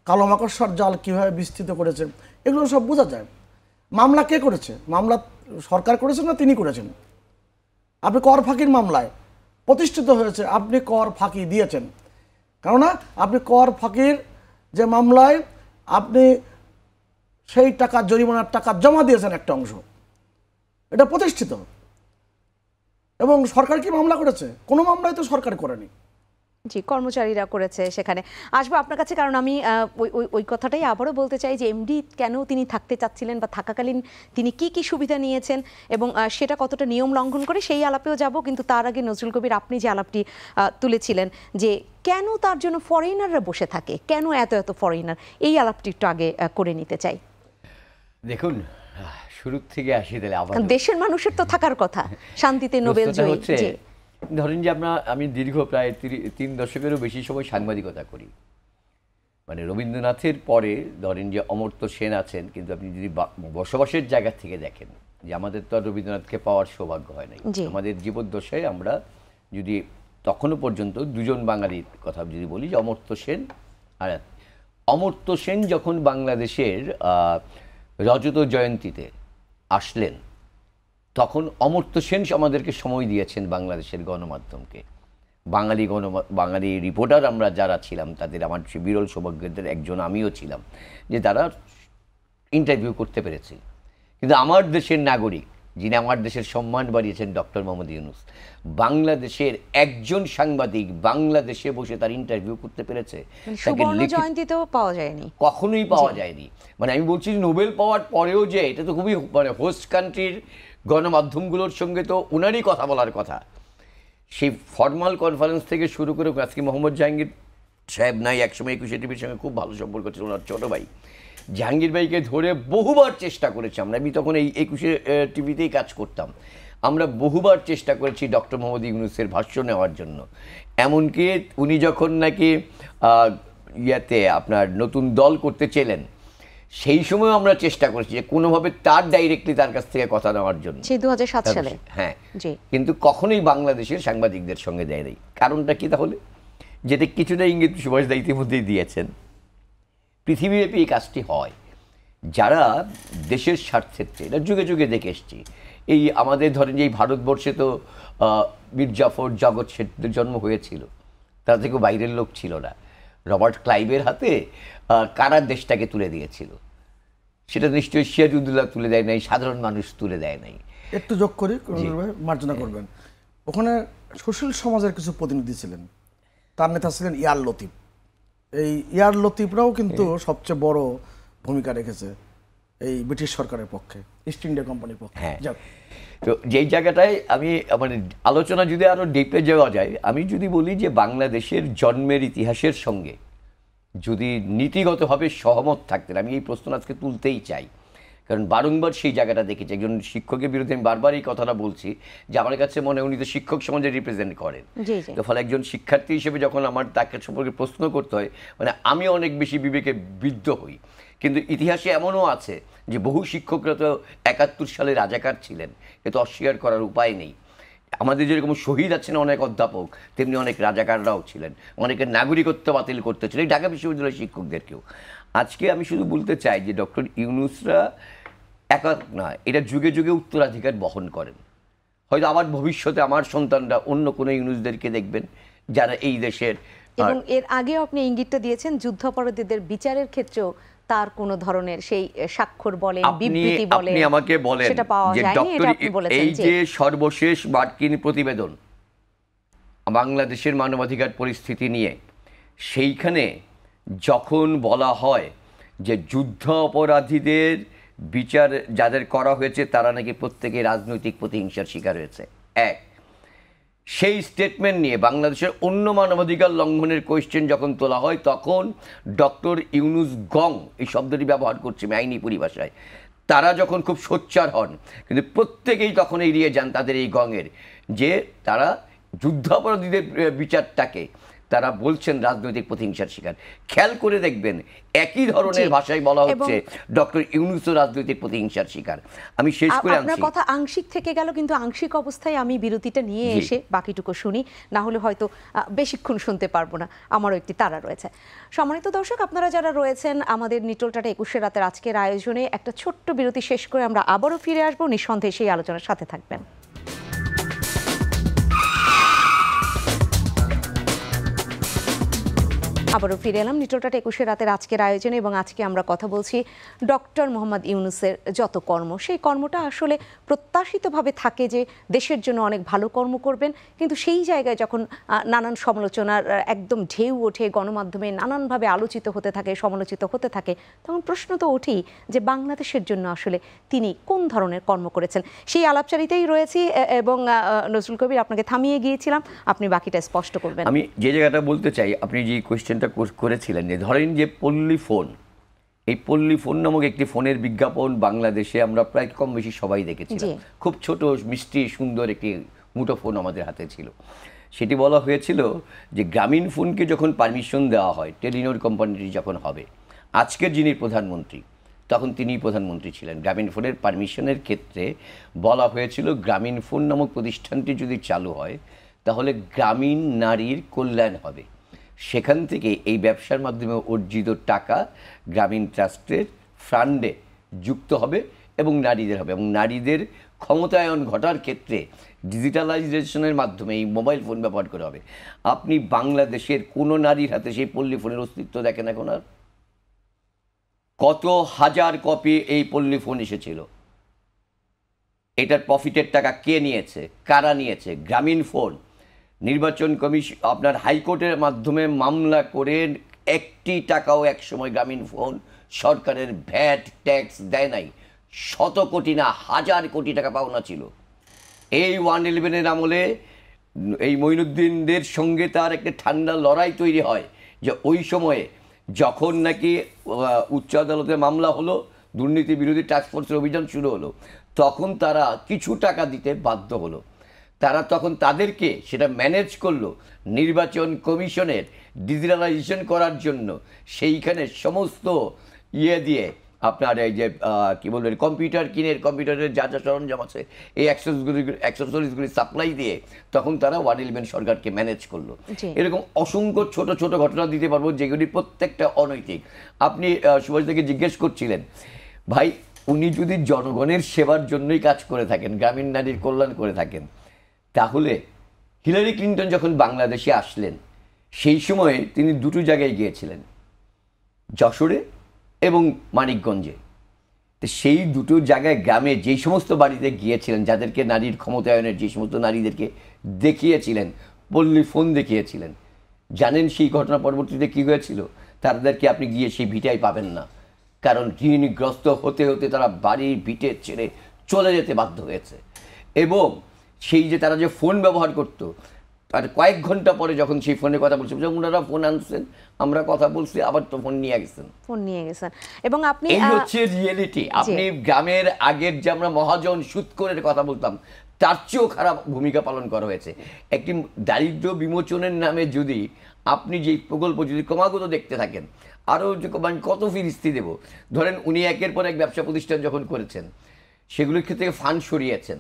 কালো মাকড়সার জাল কীভাবে বিস্তৃত করেছে এগুলো সব বোঝা যায়। মামলা কে করেছে? মামলা সরকার করেছেন না তিনি করেছেন? আপনি কর ফাঁকির মামলায় প্রতিষ্ঠিত হয়েছে, আপনি কর ফাঁকি দিয়েছেন। কেননা আপনি কর ফাঁকির যে মামলায় আপনি সেই টাকা, জরিমানার টাকা জমা দিয়েছেন একটা অংশ, এটা প্রতিষ্ঠিত। এবং সরকার কি মামলা করেছে? কোনো মামলাই তো সরকার করেনি। জি, কর্মচারীরা করেছে। সেখানে আসবো আপনার কাছে, কারণ আমি ওই কথাটাই আবারও বলতে চাই যে এমডি কেন তিনি থাকতে চাচ্ছিলেন বা থাকাকালীন তিনি কি সুবিধা নিয়েছেন এবং সেটা কতটা নিয়ম লঙ্ঘন করে সেই আলাপেও যাব। কিন্তু তার আগে নজরুল কবির, আপনি যে আলাপটি তুলেছিলেন যে কেন তার জন্য ফরেনাররা বসে থাকে, কেন এত ফরেনার, এই আলাপটি একটু আগে করে নিতে চাই। দেখুন, শুরু থেকে আসি তাহলে আবার দেশের মানুষের তো থাকার কথা শান্তিতে নোবেল জয়ী। জি, ধরেন যে আমি দীর্ঘ প্রায় 3 দশকেরও বেশি সময় সাংবাদিকতা করি। মানে রবীন্দ্রনাথের পরে ধরেন যে অমর্ত্য সেন আছেন, কিন্তু আপনি যদি বসবাসের জায়গা থেকে দেখেন যে আমাদের তো আর রবীন্দ্রনাথকে পাওয়ার সৌভাগ্য হয় নাই। আমাদের জীবদ্দশায় আমরা যদি তখনও পর্যন্ত দুজন বাঙালির কথা যদি বলি, যে অমর্ত্য সেন আর অমর্ত্য সেন যখন বাংলাদেশের রজত জয়ন্তীতে আসলেন, তখন অমর্ত্য সেন আমাদেরকে সময় দিয়েছেন বাংলাদেশের গণমাধ্যমকে। বাঙালি রিপোর্টার আমরা যারা ছিলাম তাদের, আমার বিরল সৌভাগ্যদের একজন আমিও ছিলাম, যে তারা ইন্টারভিউ করতে পেরেছে। কিন্তু আমার দেশের নাগরিক, যিনি আমার দেশের সম্মান বাড়িয়েছেন, ডক্টর মোহাম্মদ ইউনূস, বাংলাদেশের একজন সাংবাদিক বাংলাদেশে বসে তার ইন্টারভিউ করতে পেরেছে। সুবর্ণ জয়ন্তীতেও পাওয়া যায়নি, কখনোই পাওয়া যায়নি। মানে আমি বলছি নোবেল পাওয়ার পরেও যে এটা তো খুবই, মানে হোস্ট কান্ট্রির গণমাধ্যমগুলোর সঙ্গে তো ওনারই কথা বলার কথা। সেই ফর্মাল কনফারেন্স থেকে শুরু করে, আজকে মোহাম্মদ জাহাঙ্গীর সাহেব নাই, একসময় 21 টিভির সঙ্গে খুব ভালো সম্পর্ক ছিল, ওনার ছোটো ভাই জাহাঙ্গীর ভাইকে ধরে বহুবার চেষ্টা করেছি আমরা। আমি তখন এই 21 টিভিতেই কাজ করতাম। আমরা বহুবার চেষ্টা করেছি ডক্টর মোহাম্মদ ইউনূসের ভাষ্য নেওয়ার জন্য। এমনকি উনি যখন নাকি আপনার নতুন দল করতে চেলেন, সেই সময় আমরা চেষ্টা করেছি যে কোনোভাবে তার ডাইরেক্টলি তার কাছ থেকে কথা নেওয়ার জন্য, সেই 2007 সালে। হ্যাঁ, কিন্তু কখনোই বাংলাদেশের সাংবাদিকদের সঙ্গে দেয় নাই। কারণটা কি তাহলে? যেটা কিছুটা ইঙ্গিত সুভাষ দা ইতিমধ্যেই দিয়েছেন। পৃথিবীব্যাপী এই কাজটি হয়, যারা দেশের স্বার্থের চেয়ে, এটা যুগে যুগে দেখে এসছি। এই আমাদের ধরেন যে এই ভারতবর্ষে তো মীর জাফর, জগৎ শেঠদের জন্ম হয়েছিল, তারা থেকেও বাইরের লোক ছিল না। রবার্ট ক্লাইভের হাতে কারা দেশটাকে তুলে দিয়েছিল, সেটা নিশ্চয়ই সিরাজউদ্দৌলা তুলে দেয় নাই, সাধারণ মানুষ তুলে দেয় নাই। একটু যোগ করি, মার্জনা করবেন। ওখানে সুশীল সমাজের কিছু প্রতিনিধি ছিলেন, তার নেতা ছিলেন ইয়ার লতিফ। এই ইয়ার লতিফরাও কিন্তু সবচেয়ে বড় ভূমিকা রেখেছে এই ব্রিটিশ সরকারের পক্ষে, ইস্ট ইন্ডিয়া কোম্পানির পক্ষে। হ্যাঁ, তো যেই জায়গাটায় আমি, মানে আলোচনা যদি আরও ডিপে যাওয়া যায়, আমি যদি বলি যে বাংলাদেশের জন্মের ইতিহাসের সঙ্গে যদি নীতিগতভাবে সহমত থাকতেন, আমি এই প্রশ্ন আজকে তুলতেই চাই, কারণ বারংবার সেই জায়গাটা দেখেছি। একজন শিক্ষকের বিরুদ্ধে আমি বারবার এই কথাটা বলছি যে আমার কাছে মনে হয় উনি তো শিক্ষক সমাজে রিপ্রেজেন্ট করেন। তো ফলে একজন শিক্ষার্থী হিসেবে যখন আমার তাকে সম্পর্কে প্রশ্ন করতে হয়, মানে আমি অনেক বেশি বিবেকে বিদ্ধ হই। কিন্তু ইতিহাসে এমনও আছে যে বহু শিক্ষকরা তো 71 সালে রাজাকার ছিলেন, এ তো অস্বীকার করার উপায় নেই। আমাদের যেরকম শহীদ আছেন অনেক অধ্যাপক, তেমনি অনেক রাজাকাররাও ছিলেন, অনেকের নাগরিকত্ব বাতিল করতে ছিল, এই ঢাকা বিশ্ববিদ্যালয়ের শিক্ষকদেরকেও। আজকে আমি শুধু বলতে চাই যে ডক্টর ইউনূসরা একক না, এটা যুগে যুগে উত্তরাধিকার বহন করেন। হয়তো আমার ভবিষ্যতে আমার সন্তানরা অন্য কোনো ইউনূসদেরকে দেখবেন যারা এই দেশের। এবং এর আগেও আপনি ইঙ্গিতটা দিয়েছেন যুদ্ধাপরাধীদের বিচারের ক্ষেত্রেও তার কোনো ধরনের সেই স্বাক্ষর বলেন, বিবৃতি বলেন, আপনি আমাকে বলেন সেটা পাওয়া যে যায়নি, এটা আপনি বলেছেন। এই যে সর্বশেষ মার্কিন প্রতিবেদন বাংলাদেশের মানবাধিকার পরিস্থিতি নিয়ে, সেইখানে যখন বলা হয় যে যুদ্ধ অপরাধীদের বিচার যাদের করা হয়েছে তারা নাকি প্রত্যেকে রাজনৈতিক প্রতিহিংসার শিকার হয়েছে, এক, সেই স্টেটমেন্ট নিয়ে বাংলাদেশের অন্য মানবাধিকার লঙ্ঘনের কোয়েশ্চেন যখন তোলা হয় তখন ডক্টর ইউনূস গং এই শব্দটি ব্যবহার করছে আইনি পরিভাষায়, তারা যখন খুব সোচ্চার হন, কিন্তু প্রত্যেকেই তখন এড়িয়ে যান তাদের এই গঙের, যে তারা যুদ্ধাপরাধীদের বিচারটাকে তারা বলছেন রাজনৈতিক প্রতিহিংসার শিকার। খেয়াল করে দেখবেন একই ধরনের ভাষায় বলা হচ্ছে ডক্টর ইউনূসও রাজনৈতিক প্রতিহিংসার শিকার। আমি শেষ করে আনছি, আপনার কথা আংশিক থেকে গেল, কিন্তু আংশিক অবস্থায় আমি বিরতিটা নিয়ে এসে বাকিটুকু শুনি, না হলে হয়তো বেশিক্ষণ শুনতে পারবো না, আমারও একটি তাড়া রয়েছে। সম্মানিত দর্শক, আপনারা যারা রয়েছেন আমাদের নিটোল টাটা 21 রাতের আজকের আয়োজনে, একটা ছোট্ট বিরতি শেষ করে আমরা আবারও ফিরে আসবো, নিঃসন্দেহে সেই আলোচনার সাথে থাকবেন। আবারও ফিরে এলাম নিটোল টাটা 21 রাতের আজকের আয়োজনে, এবং আজকে আমরা কথা বলছি ডক্টর মোহাম্মদ ইউনূসের যত কর্ম, সেই কর্মটা আসলে প্রত্যাশিতভাবে থাকে যে দেশের জন্য অনেক ভালো কর্ম করবেন, কিন্তু সেই জায়গায় যখন নানান সমালোচনার একদম ঢেউ ওঠে, গণমাধ্যমে নানানভাবে আলোচিত হতে থাকে, সমালোচিত হতে থাকে, তখন প্রশ্ন তো ওঠেই যে বাংলাদেশের জন্য আসলে তিনি কোন ধরনের কর্ম করেছেন। সেই আলাপচারিতেই রয়েছি, এবং নজরুল কবির, আপনাকে থামিয়ে গিয়েছিলাম, আপনি বাকিটা স্পষ্ট করবেন। আমি যে জায়গাটা বলতে চাই, আপনি যে কোয়েশ্চেনটা করেছিলেন যে ধরেন যে পল্লী ফোন, এই পল্লী ফোন নামক একটি ফোনের বিজ্ঞাপন বাংলাদেশে আমরা প্রায় কম বেশি সবাই দেখেছিলাম। খুব ছোট মিষ্টি সুন্দর একটি মুঠোফোন আমাদের হাতে ছিল। সেটি বলা হয়েছিল যে গ্রামীণ ফোনকে যখন পারমিশন দেওয়া হয়, টেলিনর কোম্পানিটি যখন হবে, আজকের যিনি প্রধানমন্ত্রী তখন তিনিই প্রধানমন্ত্রী ছিলেন, গ্রামীণ ফোনের পারমিশনের ক্ষেত্রে বলা হয়েছিল গ্রামীণ ফোন নামক প্রতিষ্ঠানটি যদি চালু হয় তাহলে গ্রামীণ নারীর কল্যাণ হবে। সেখান থেকে এই ব্যবসার মাধ্যমে অর্জিত টাকা গ্রামীণ ট্রাস্টের ফান্ডে যুক্ত হবে এবং নারীদের হবে, এবং নারীদের ক্ষমতায়ন ঘটার ক্ষেত্রে ডিজিটালাইজেশনের মাধ্যমে এই মোবাইল ফোন ব্যবহার করা হবে। আপনি বাংলাদেশের কোনো নারীর হাতে সেই পল্লী ফোনের অস্তিত্ব দেখেন এখন আর? কত হাজার কপি এই পল্লী ফোন এসেছিল, এটার প্রফিটের টাকা কে নিয়েছে, কারা নিয়েছে? গ্রামীণ ফোন নির্বাচন কমিশন আপনার হাইকোর্টের মাধ্যমে মামলা করে একটি টাকাও একসময় গ্রামীণ ফোন সরকারের ভ্যাট ট্যাক্স দেয় নাই, শত কোটি না হাজার কোটি টাকা পাওনা ছিল। এই 111-এর আমলে এই মঈনুদ্দিনদের সঙ্গে তার একটা ঠান্ডা লড়াই তৈরি হয় যে ওই সময়ে যখন নাকি উচ্চ আদালতে মামলা হলো, দুর্নীতি বিরোধী টাস্কফোর্সের অভিযান শুরু হলো, তখন তারা কিছু টাকা দিতে বাধ্য হলো। তারা তখন তাদেরকে সেটা ম্যানেজ করলো নির্বাচন কমিশনের ডিজিটালাইজেশন করার জন্য, সেইখানে সমস্ত দিয়ে আপনার এই যে কী বলবেন কম্পিউটার কিনে কম্পিউটারের যা যা সরঞ্জাম আছে এই অ্যাক্সেসরিজগুলি সাপ্লাই দিয়ে তখন তারা 111 সরকারকে ম্যানেজ করলো। এরকম অসংখ্য ছোট ছোট ঘটনা দিতে পারবো যেগুলি প্রত্যেকটা অনৈতিক। আপনি সুভাষ থেকে জিজ্ঞেস করছিলেন, ভাই উনি যদি জনগণের সেবার জন্যই কাজ করে থাকেন, গ্রামীণ নারীর কল্যাণ করে থাকেন, তাহলে হিলারি ক্লিন্টন যখন বাংলাদেশে আসলেন সেই সময়ে তিনি দুটো জায়গায় গিয়েছিলেন, যশোরে এবং মানিকগঞ্জে। তো সেই দুটো জায়গায় গ্রামে যেই সমস্ত বাড়িতে গিয়েছিলেন, যাদেরকে নারীর ক্ষমতায়নের যে সমস্ত নারীদেরকে দেখিয়েছিলেন, পল্লী ফোন দেখিয়েছিলেন, জানেন সেই ঘটনা পরবর্তীতে কী হয়েছিল? তাদেরকে আপনি গিয়ে সেই ভিটায় পাবেন না, কারণ ঋণগ্রস্ত হতে হতে তারা বাড়ির ভিটে ছেড়ে চলে যেতে বাধ্য হয়েছে। এবং সেই যে তারা যে ফোন ব্যবহার করতো, তার কয়েক ঘন্টা পরে যখন সেই ফোনে কথা বলছে, ওনারা ফোন আনছেন, আমরা কথা বলছি, আবার তো ফোন নিয়ে গেছেন। এবং আপনি এই হচ্ছে রিয়েলিটি। আপনি গ্রামের আগের যে আমরা মহাজন সুদ করে কথা বলতাম, তার চেয়েও খারাপ ভূমিকা পালন করা হয়েছে। একটি দারিদ্র্য বিমোচনের নামে যদি আপনি যে প্রকল্প যদি ক্রমাগত দেখতে থাকেন, আরও কত ফিরিস্তি দেব। ধরেন উনি একের পর এক ব্যবসা প্রতিষ্ঠান যখন করেছেন, সেগুলোর ক্ষেত্রে ফান্ড সরিয়েছেন,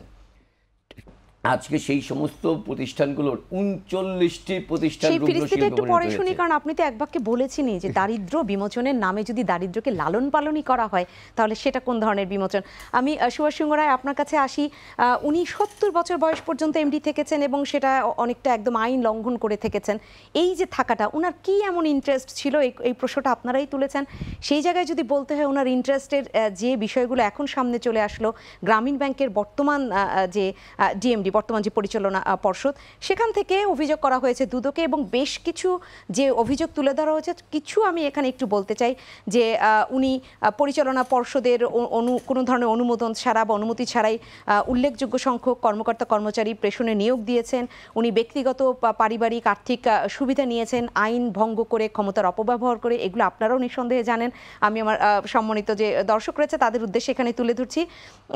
আজকে সেই সমস্ত প্রতিষ্ঠানগুলোর 39টি প্রতিষ্ঠান সেই ফিরিস্তিটা একটু পরে শুনি, হয়েছে। কারণ আপনি তো এক বাক্যে বলেছেনই যে দারিদ্র্য বিমোচনের নামে যদি দারিদ্র্যকে লালন পালনই করা হয় তাহলে সেটা কোন ধরনের বিমোচন। আমি সুভাষ সিংহ রায় আপনার কাছে আসি। উনি 70 বছর বয়স পর্যন্ত এমডি থেকেছেন এবং সেটা অনেকটা একদম আইন লঙ্ঘন করে থেকেছেন। এই যে থাকাটা, ওনার কি এমন ইন্টারেস্ট ছিল, এই প্রশ্নটা আপনারাই তুলেছেন। সেই জায়গায় যদি বলতে হয় ওনার ইন্টারেস্টের যে বিষয়গুলো এখন সামনে চলে আসলো, গ্রামীণ ব্যাংকের বর্তমান যে ডিএমডি, বর্তমান যে পরিচালনা পর্ষদ, সেখান থেকে অভিযোগ করা হয়েছে দুদকে এবং বেশ কিছু যে অভিযোগ তুলে ধরা হয়েছে, কিছু আমি এখানে একটু বলতে চাই যে উনি পরিচালনা পর্ষদের কোনো ধরনের অনুমোদন ছাড়া বা অনুমতি ছাড়াই উল্লেখযোগ্য সংখ্যক কর্মকর্তা কর্মচারী প্রেষণে নিয়োগ দিয়েছেন। উনি ব্যক্তিগত পারিবারিক আর্থিক সুবিধা নিয়েছেন আইন ভঙ্গ করে, ক্ষমতার অপব্যবহার করে। এগুলো আপনারাও নিঃসন্দেহে জানেন, আমি আমার সম্মানিত যে দর্শক রয়েছে তাদের উদ্দেশ্যে এখানে তুলে ধরছি।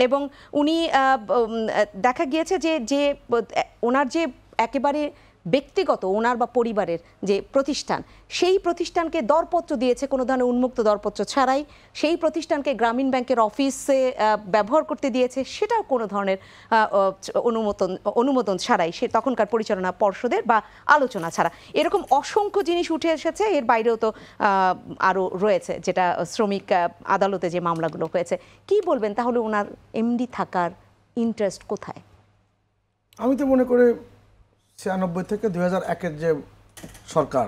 এবং উনি দেখা গিয়েছে যে ওনার যে একেবারে ব্যক্তিগত ওনার বা পরিবারের যে প্রতিষ্ঠান, সেই প্রতিষ্ঠানকে দরপত্র দিয়েছে কোনো ধরনের উন্মুক্ত দরপত্র ছাড়াই। সেই প্রতিষ্ঠানকে গ্রামীণ ব্যাংকের অফিসে ব্যবহার করতে দিয়েছে, সেটাও কোনো ধরনের অনুমোদন ছাড়াই, সে তখনকার পরিচালনা পর্ষদের বা আলোচনা ছাড়া। এরকম অসংখ্য জিনিস উঠে এসেছে। এর বাইরেও তো আরও রয়েছে, যেটা শ্রমিক আদালতে যে মামলাগুলো হয়েছে। কি বলবেন তাহলে ওনার এমডি থাকার ইন্টারেস্ট কোথায়? আমি তো মনে করি 96 থেকে 2001-এর যে সরকার,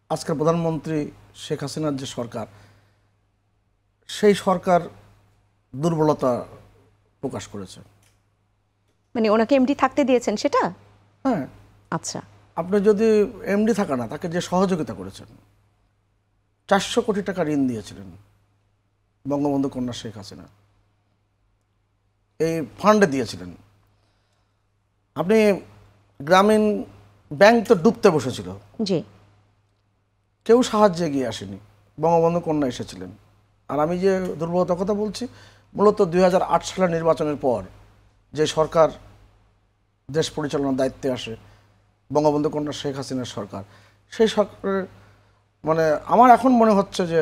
আজকের প্রধানমন্ত্রী শেখ হাসিনার যে সরকার, সেই সরকার দুর্বলতা প্রকাশ করেছে। মানে ওনাকে এমডি থাকতে দিয়েছেন সেটা? হ্যাঁ, আচ্ছা। আপনি যদি এমডি থাকা না, তাকে যে সহযোগিতা করেছেন, 400 কোটি টাকা ঋণ দিয়েছিলেন বঙ্গবন্ধু কন্যা শেখ হাসিনা, এই ফান্ডে দিয়েছিলেন আপনি। গ্রামীণ ব্যাংক তো ডুবতে বসেছিল, জি, কেউ সাহায্যে এগিয়ে আসেনি, বঙ্গবন্ধু কন্যা এসেছিলেন। আর আমি যে দুর্বলতার কথা বলছি, মূলত 2008 সালের নির্বাচনের পর যে সরকার দেশ পরিচালনার দায়িত্বে আসে, বঙ্গবন্ধু কন্যা শেখ হাসিনার সরকার, সেই সরকারের মানে আমার এখন মনে হচ্ছে যে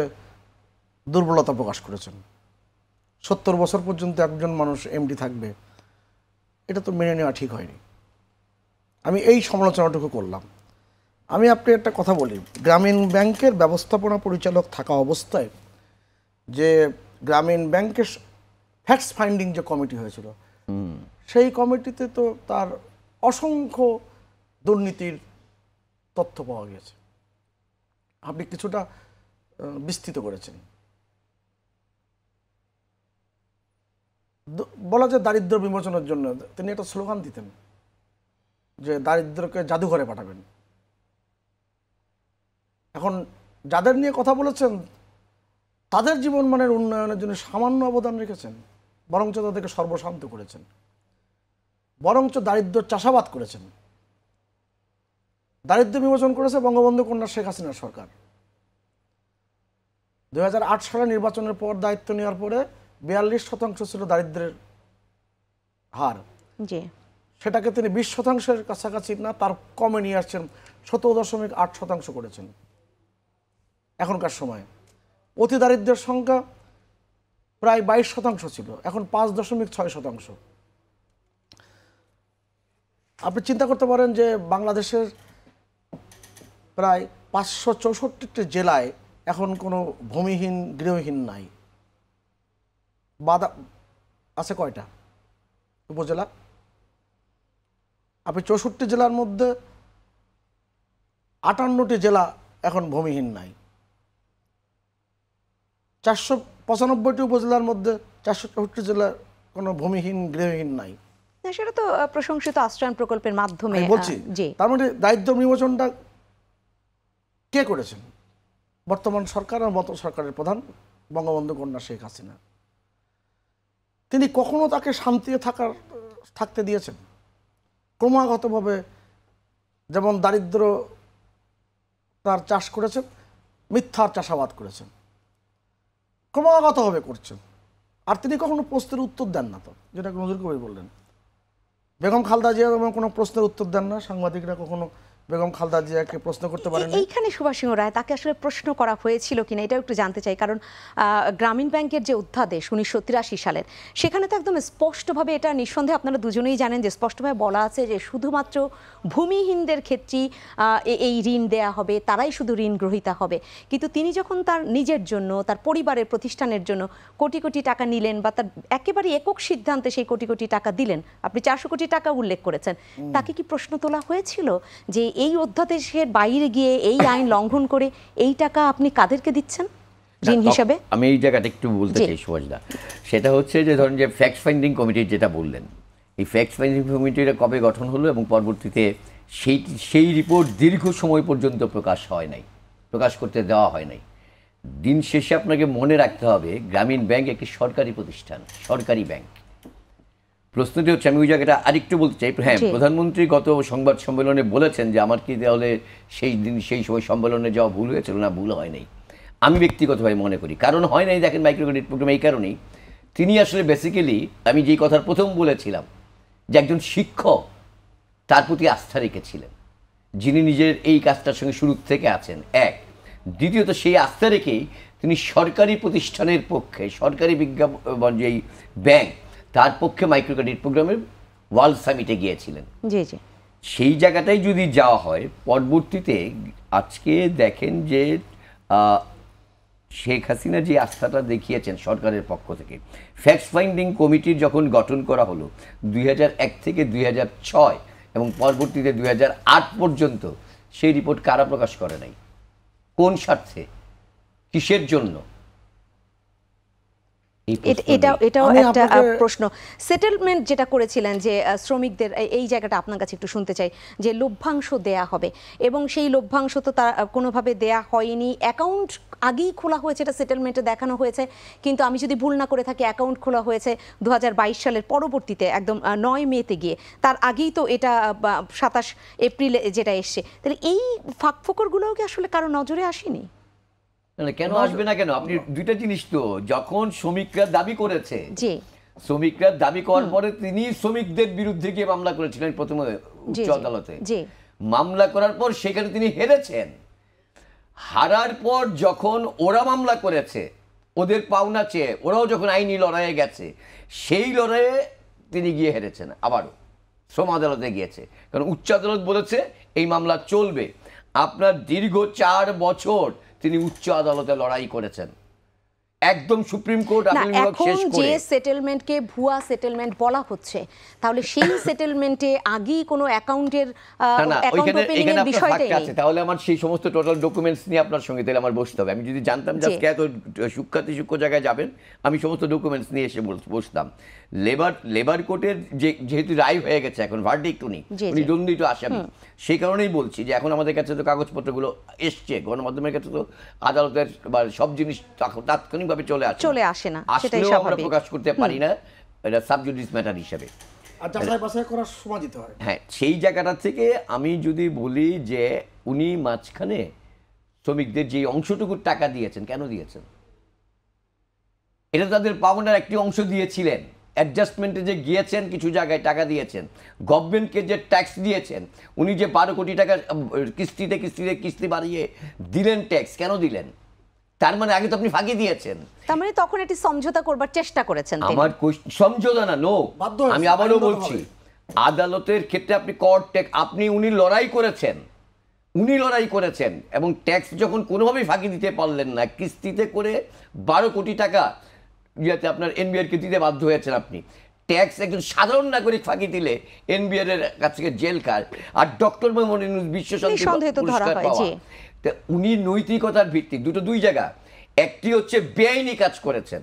দুর্বলতা প্রকাশ করেছেন। 70 বছর পর্যন্ত একজন মানুষ এমডি থাকবে, এটা তো মেনে নেওয়া ঠিক হয়নি। আমি এই সমালোচনাটুকু করলাম। আমি আপনি একটা কথা বলি, গ্রামীণ ব্যাংকের ব্যবস্থাপনা পরিচালক থাকা অবস্থায় যে গ্রামীণ ব্যাংকের ফ্যাক্টস ফাইন্ডিং যে কমিটি হয়েছিল, সেই কমিটিতে তো তার অসংখ্য দুর্নীতির তথ্য পাওয়া গেছে। আপনি কিছুটা বিস্তৃত করেছেন। বলা যায় দারিদ্র বিমোচনের জন্য তিনি একটা স্লোগান দিতেন যে দারিদ্রকে জাদুঘরে পাঠাবেন। এখন যাদের নিয়ে কথা বলেছেন তাদের জীবনমানের উন্নয়নের জন্য সামান্য অবদান রেখেছেন, বরঞ্চ তাদেরকে সর্বশান্ত করেছেন, বরঞ্চ দারিদ্র চাষাবাদ করেছেন। দারিদ্র বিমোচন করেছে বঙ্গবন্ধু কন্যা শেখ হাসিনার সরকার। 2008 সালে নির্বাচনের পর দায়িত্ব নেওয়ার পরে 42% ছিল দারিদ্রের হার, জি, সেটাকে তিনি 20%-এর কাছাকাছি না তার কমে নিয়ে আসছেন, 17.8% করেছেন। এখনকার সময়ে অতি দারিদ্রের সংখ্যা প্রায় 22% ছিল, এখন 5.6%। আপনি চিন্তা করতে পারেন যে বাংলাদেশের প্রায় 564টি জেলায় এখন কোনো ভূমিহীন গৃহহীন নাই। বাদা আছে কয়টা উপজেলা? আপনি 64 জেলার মধ্যে 58টি জেলা এখন ভূমিহীন নাই। 495টি উপজেলার মধ্যে 464 জেলা কোনো ভূমিহীন গৃহহীন নাই। সেটা তো প্রশংসিত আশ্রয়ণ প্রকল্পের মাধ্যমে বলছি। জি, তার মানে দারিদ্র বিমোচনটা কে করেছেন? বর্তমান সরকার আর মত সরকারের প্রধান বঙ্গবন্ধু কন্যা শেখ হাসিনা। তিনি কখনো তাকে শান্তিতে থাকতে দিয়েছেন? ক্রমাগতভাবে যেমন দারিদ্র তার চাষ করেছেন, মিথ্যার চাষাবাদ করেছেন, ক্রমাগতভাবে করছেন। আর তিনি কখনো প্রশ্নের উত্তর দেন না, তো যেটা নজরুল কবির বললেন। বেগম খালেদা জিয়া কোনো প্রশ্নের উত্তর দেন না, সাংবাদিকরা কখনো বেগম খালেদা জিয়াকে প্রশ্ন করতে পারেন? এইখানে সুভাষ সিংহ রায় তাকে আসলে প্রশ্ন করা হয়েছিল কিনা এটাও একটু জানতে চাই, কারণ গ্রামীণ ব্যাংকের যে অধ্যাদেশ 1983 সালের, সেখানে তো একদম স্পষ্টভাবে, এটা নিঃসন্দেহে আপনারা দুজনেই জানেন যে স্পষ্টভাবে বলা আছে যে শুধুমাত্র ভূমিহীনদের ক্ষেত্রেই এই ঋণ দেয়া হবে, তারাই শুধু ঋণ গ্রহীতা হবে। কিন্তু তিনি যখন তার নিজের জন্য, তার পরিবারের প্রতিষ্ঠানের জন্য কোটি কোটি টাকা নিলেন, বা তার একেবারে একক সিদ্ধান্তে সেই কোটি কোটি টাকা দিলেন, আপনি 400 কোটি টাকা উল্লেখ করেছেন, তাকে কি প্রশ্ন তোলা হয়েছিল যে এই অধ্যাদেশের বাইরে গিয়ে এই আইন লঙ্ঘন করে এই টাকা আপনি কাদেরকে দিচ্ছেন ঋণ হিসাবে? আমি এই জায়গাটা একটু বলতে চাই সুভাষদা, সেটা হচ্ছে যে ধরুন যে ফ্যাক্ট ফাইন্ডিং কমিটির যেটা বললেন, এই ফ্যাক্ট ফাইন্ডিং কমিটিটা কবে গঠন হলো এবং পরবর্তীতে সেই রিপোর্ট দীর্ঘ সময় পর্যন্ত প্রকাশ হয় নাই, প্রকাশ করতে দেওয়া হয় নাই। দিন শেষে আপনাকে মনে রাখতে হবে গ্রামীণ ব্যাংক একটি সরকারি প্রতিষ্ঠান, সরকারি ব্যাংক। প্রশ্নটি হচ্ছে, আমি ওই জায়গাটা আরেকটু বলতে চাই। হ্যাঁ, প্রধানমন্ত্রী গত সংবাদ সম্মেলনে বলেছেন যে আমার কি তাহলে সেই দিন সেই সময় সম্মেলনে যাওয়া ভুল হয়েছিল? না, ভুল হয় নাই, আমি ব্যক্তিগতভাবে মনে করি। কারণ হয় নাই, দেখেন মাইক্রো ক্রেডিট প্রোগ্রাম এই কারণেই, তিনি আসলে বেসিক্যালি, আমি যেই কথার প্রথম বলেছিলাম যে একজন শিক্ষক তার প্রতি আস্থা রেখেছিলেন, যিনি নিজের এই কাজটার সঙ্গে শুরু থেকে আছেন, এক। দ্বিতীয়ত সেই আস্থা রেখেই তিনি সরকারি প্রতিষ্ঠানের পক্ষে, সরকারি বিজ্ঞাপন যেই ব্যাংক, তার পক্ষে মাইক্রো ক্রেডিট প্রোগ্রামের ওয়ার্ল্ড সামিটে গিয়েছিলেন। জি জি, সেই জায়গাটাই যদি যাওয়া হয়, পরবর্তীতে আজকে দেখেন যে শেখ হাসিনা যে আস্থাটা দেখিয়েছেন সরকারের পক্ষ থেকে, ফ্যাক্ট ফাইন্ডিং কমিটির যখন গঠন করা হলো 2001 থেকে 2006 এবং পরবর্তীতে 2008 পর্যন্ত, সেই রিপোর্ট কারা প্রকাশ করে নাই? কোন স্বার্থে? কিসের জন্য? এটাও একটা প্রশ্ন। সেটেলমেন্ট যেটা করেছিলেন যে শ্রমিকদের, এই জায়গাটা আপনার কাছে একটু শুনতে চাই, যে লভ্যাংশ দেয়া হবে, এবং সেই লভ্যাংশ তো তার কোনোভাবে দেয়া হয়নি। অ্যাকাউন্ট আগেই খোলা হয়েছে, এটা সেটেলমেন্টে দেখানো হয়েছে, কিন্তু আমি যদি ভুল না করে থাকি অ্যাকাউন্ট খোলা হয়েছে 2022 সালের পরবর্তীতে, একদম 9 মেতে গিয়ে। তার আগেই তো এটা 27 এপ্রিলে যেটা এসছে। তাহলে এই ফাঁকফোকরগুলোও কি আসলে কারো নজরে আসেনি? কেন আসবে না? কেন? আপনি দুইটা জিনিস তো, যখন শ্রমিকরা দাবি করেছে, জি, শ্রমিকরা দাবি করার পরে তিনি শ্রমিকদের বিরুদ্ধে গিয়ে মামলা করেছিলেন প্রথমে উচ্চ আদালতে। মামলা করার পর সেখানে তিনি হেরেছেন। হারার পর যখন ওরা মামলা করেছে ওদের পাওনা চেয়ে, ওরাও যখন আইনি লড়াইয়ে গেছে, সেই লড়াইয়ে তিনি গিয়ে হেরেছেন, আবারও শ্রম আদালতে গিয়েছে। কারণ উচ্চ আদালত বলেছে এই মামলা চলবে। আপনার দীর্ঘ 4 বছর তিনি উচ্চ আদালতে লড়াই করেছেন, একদম সুপ্রিম কোর্ট আপিল বিভাগ শেষ করে। যে সেটেলমেন্টকে ভুয়া সেটেলমেন্ট বলা হচ্ছে, তাহলে সেই সেটেলমেন্টে আগেই কোনো অ্যাকাউন্টের অ্যাকাউন্ট ওপেনিং এর বিষয়টাই নেই। তাহলে আমার সেই সমস্ত টোটাল ডকুমেন্টস নিয়ে আপনার সঙ্গে তাহলে আমার বসতে হবে। আমি যদি জানতাম যে আজকে এত সূক্ষ্ম জায়গায় যাবেন, আমি সমস্ত ডকুমেন্টস নিয়ে এসে বসতাম। লেবার কোর্টের যেহেতু রায় হয়ে গেছে, এখন ভার্ডিক্ট, উনি দণ্ডিত আসামি, সেই কারণেই বলছি যে এখন আমাদের কাছে তো কাগজপত্রগুলো এসছে, গণমাধ্যমের কাছে তো আদালতের বা সব জিনিস তাৎক্ষণিকভাবে চলে আসে না, আসলেও আমরা প্রকাশ করতে পারি না, এটা সাবজুডিস ম্যাটার হিসেবে করার সময় দিতে হয়। হ্যাঁ, সেই জায়গাটা থেকে আমি যদি বলি যে উনি মাঝখানে শ্রমিকদের যে অংশটুকু টাকা দিয়েছেন, কেন দিয়েছেন? এটা তাদের পাওনার একটি অংশ দিয়েছিলেন। অ্যাডজাস্টমেন্টে যে গিয়েছেন, কিছু জায়গায় টাকা দিয়েছেন, গভর্নমেন্টকে যে ট্যাক্স দিয়েছেন, উনি যে 12 কোটি টাকা কিস্তি বাড়িয়ে দিলেন ট্যাক্স, কেন দিলেন? তার মানে আগে তো আপনি ফাঁকি দিয়েছেন, তার মানে তখন একটি সমঝোতা করবার চেষ্টা করেছেন। আমার সমঝোতা না, নো, আমি আবারও বলছি, আদালতের ক্ষেত্রে আপনি উনি লড়াই করেছেন এবং ট্যাক্স যখন কোনোভাবেই ফাঁকি দিতে পারলেন না, কিস্তিতে করে 12 কোটি টাকা আপনার এনবিআর কে দিতে বাধ্য হয়েছেন আপনি। ট্যাক্স একজন সাধারণ নাগরিক ফাঁকি দিলে এনবিআর এর কাছ থেকে জেল কাজ, আর ডক্টর মোহাম্মদ ইউনূস বিশ্ব শান্তি পুরস্কার পাওয়া। উনি নৈতিকতার ভিত্তি দুই জায়গা, একটি হচ্ছে বেআইনি কাজ করেছেন,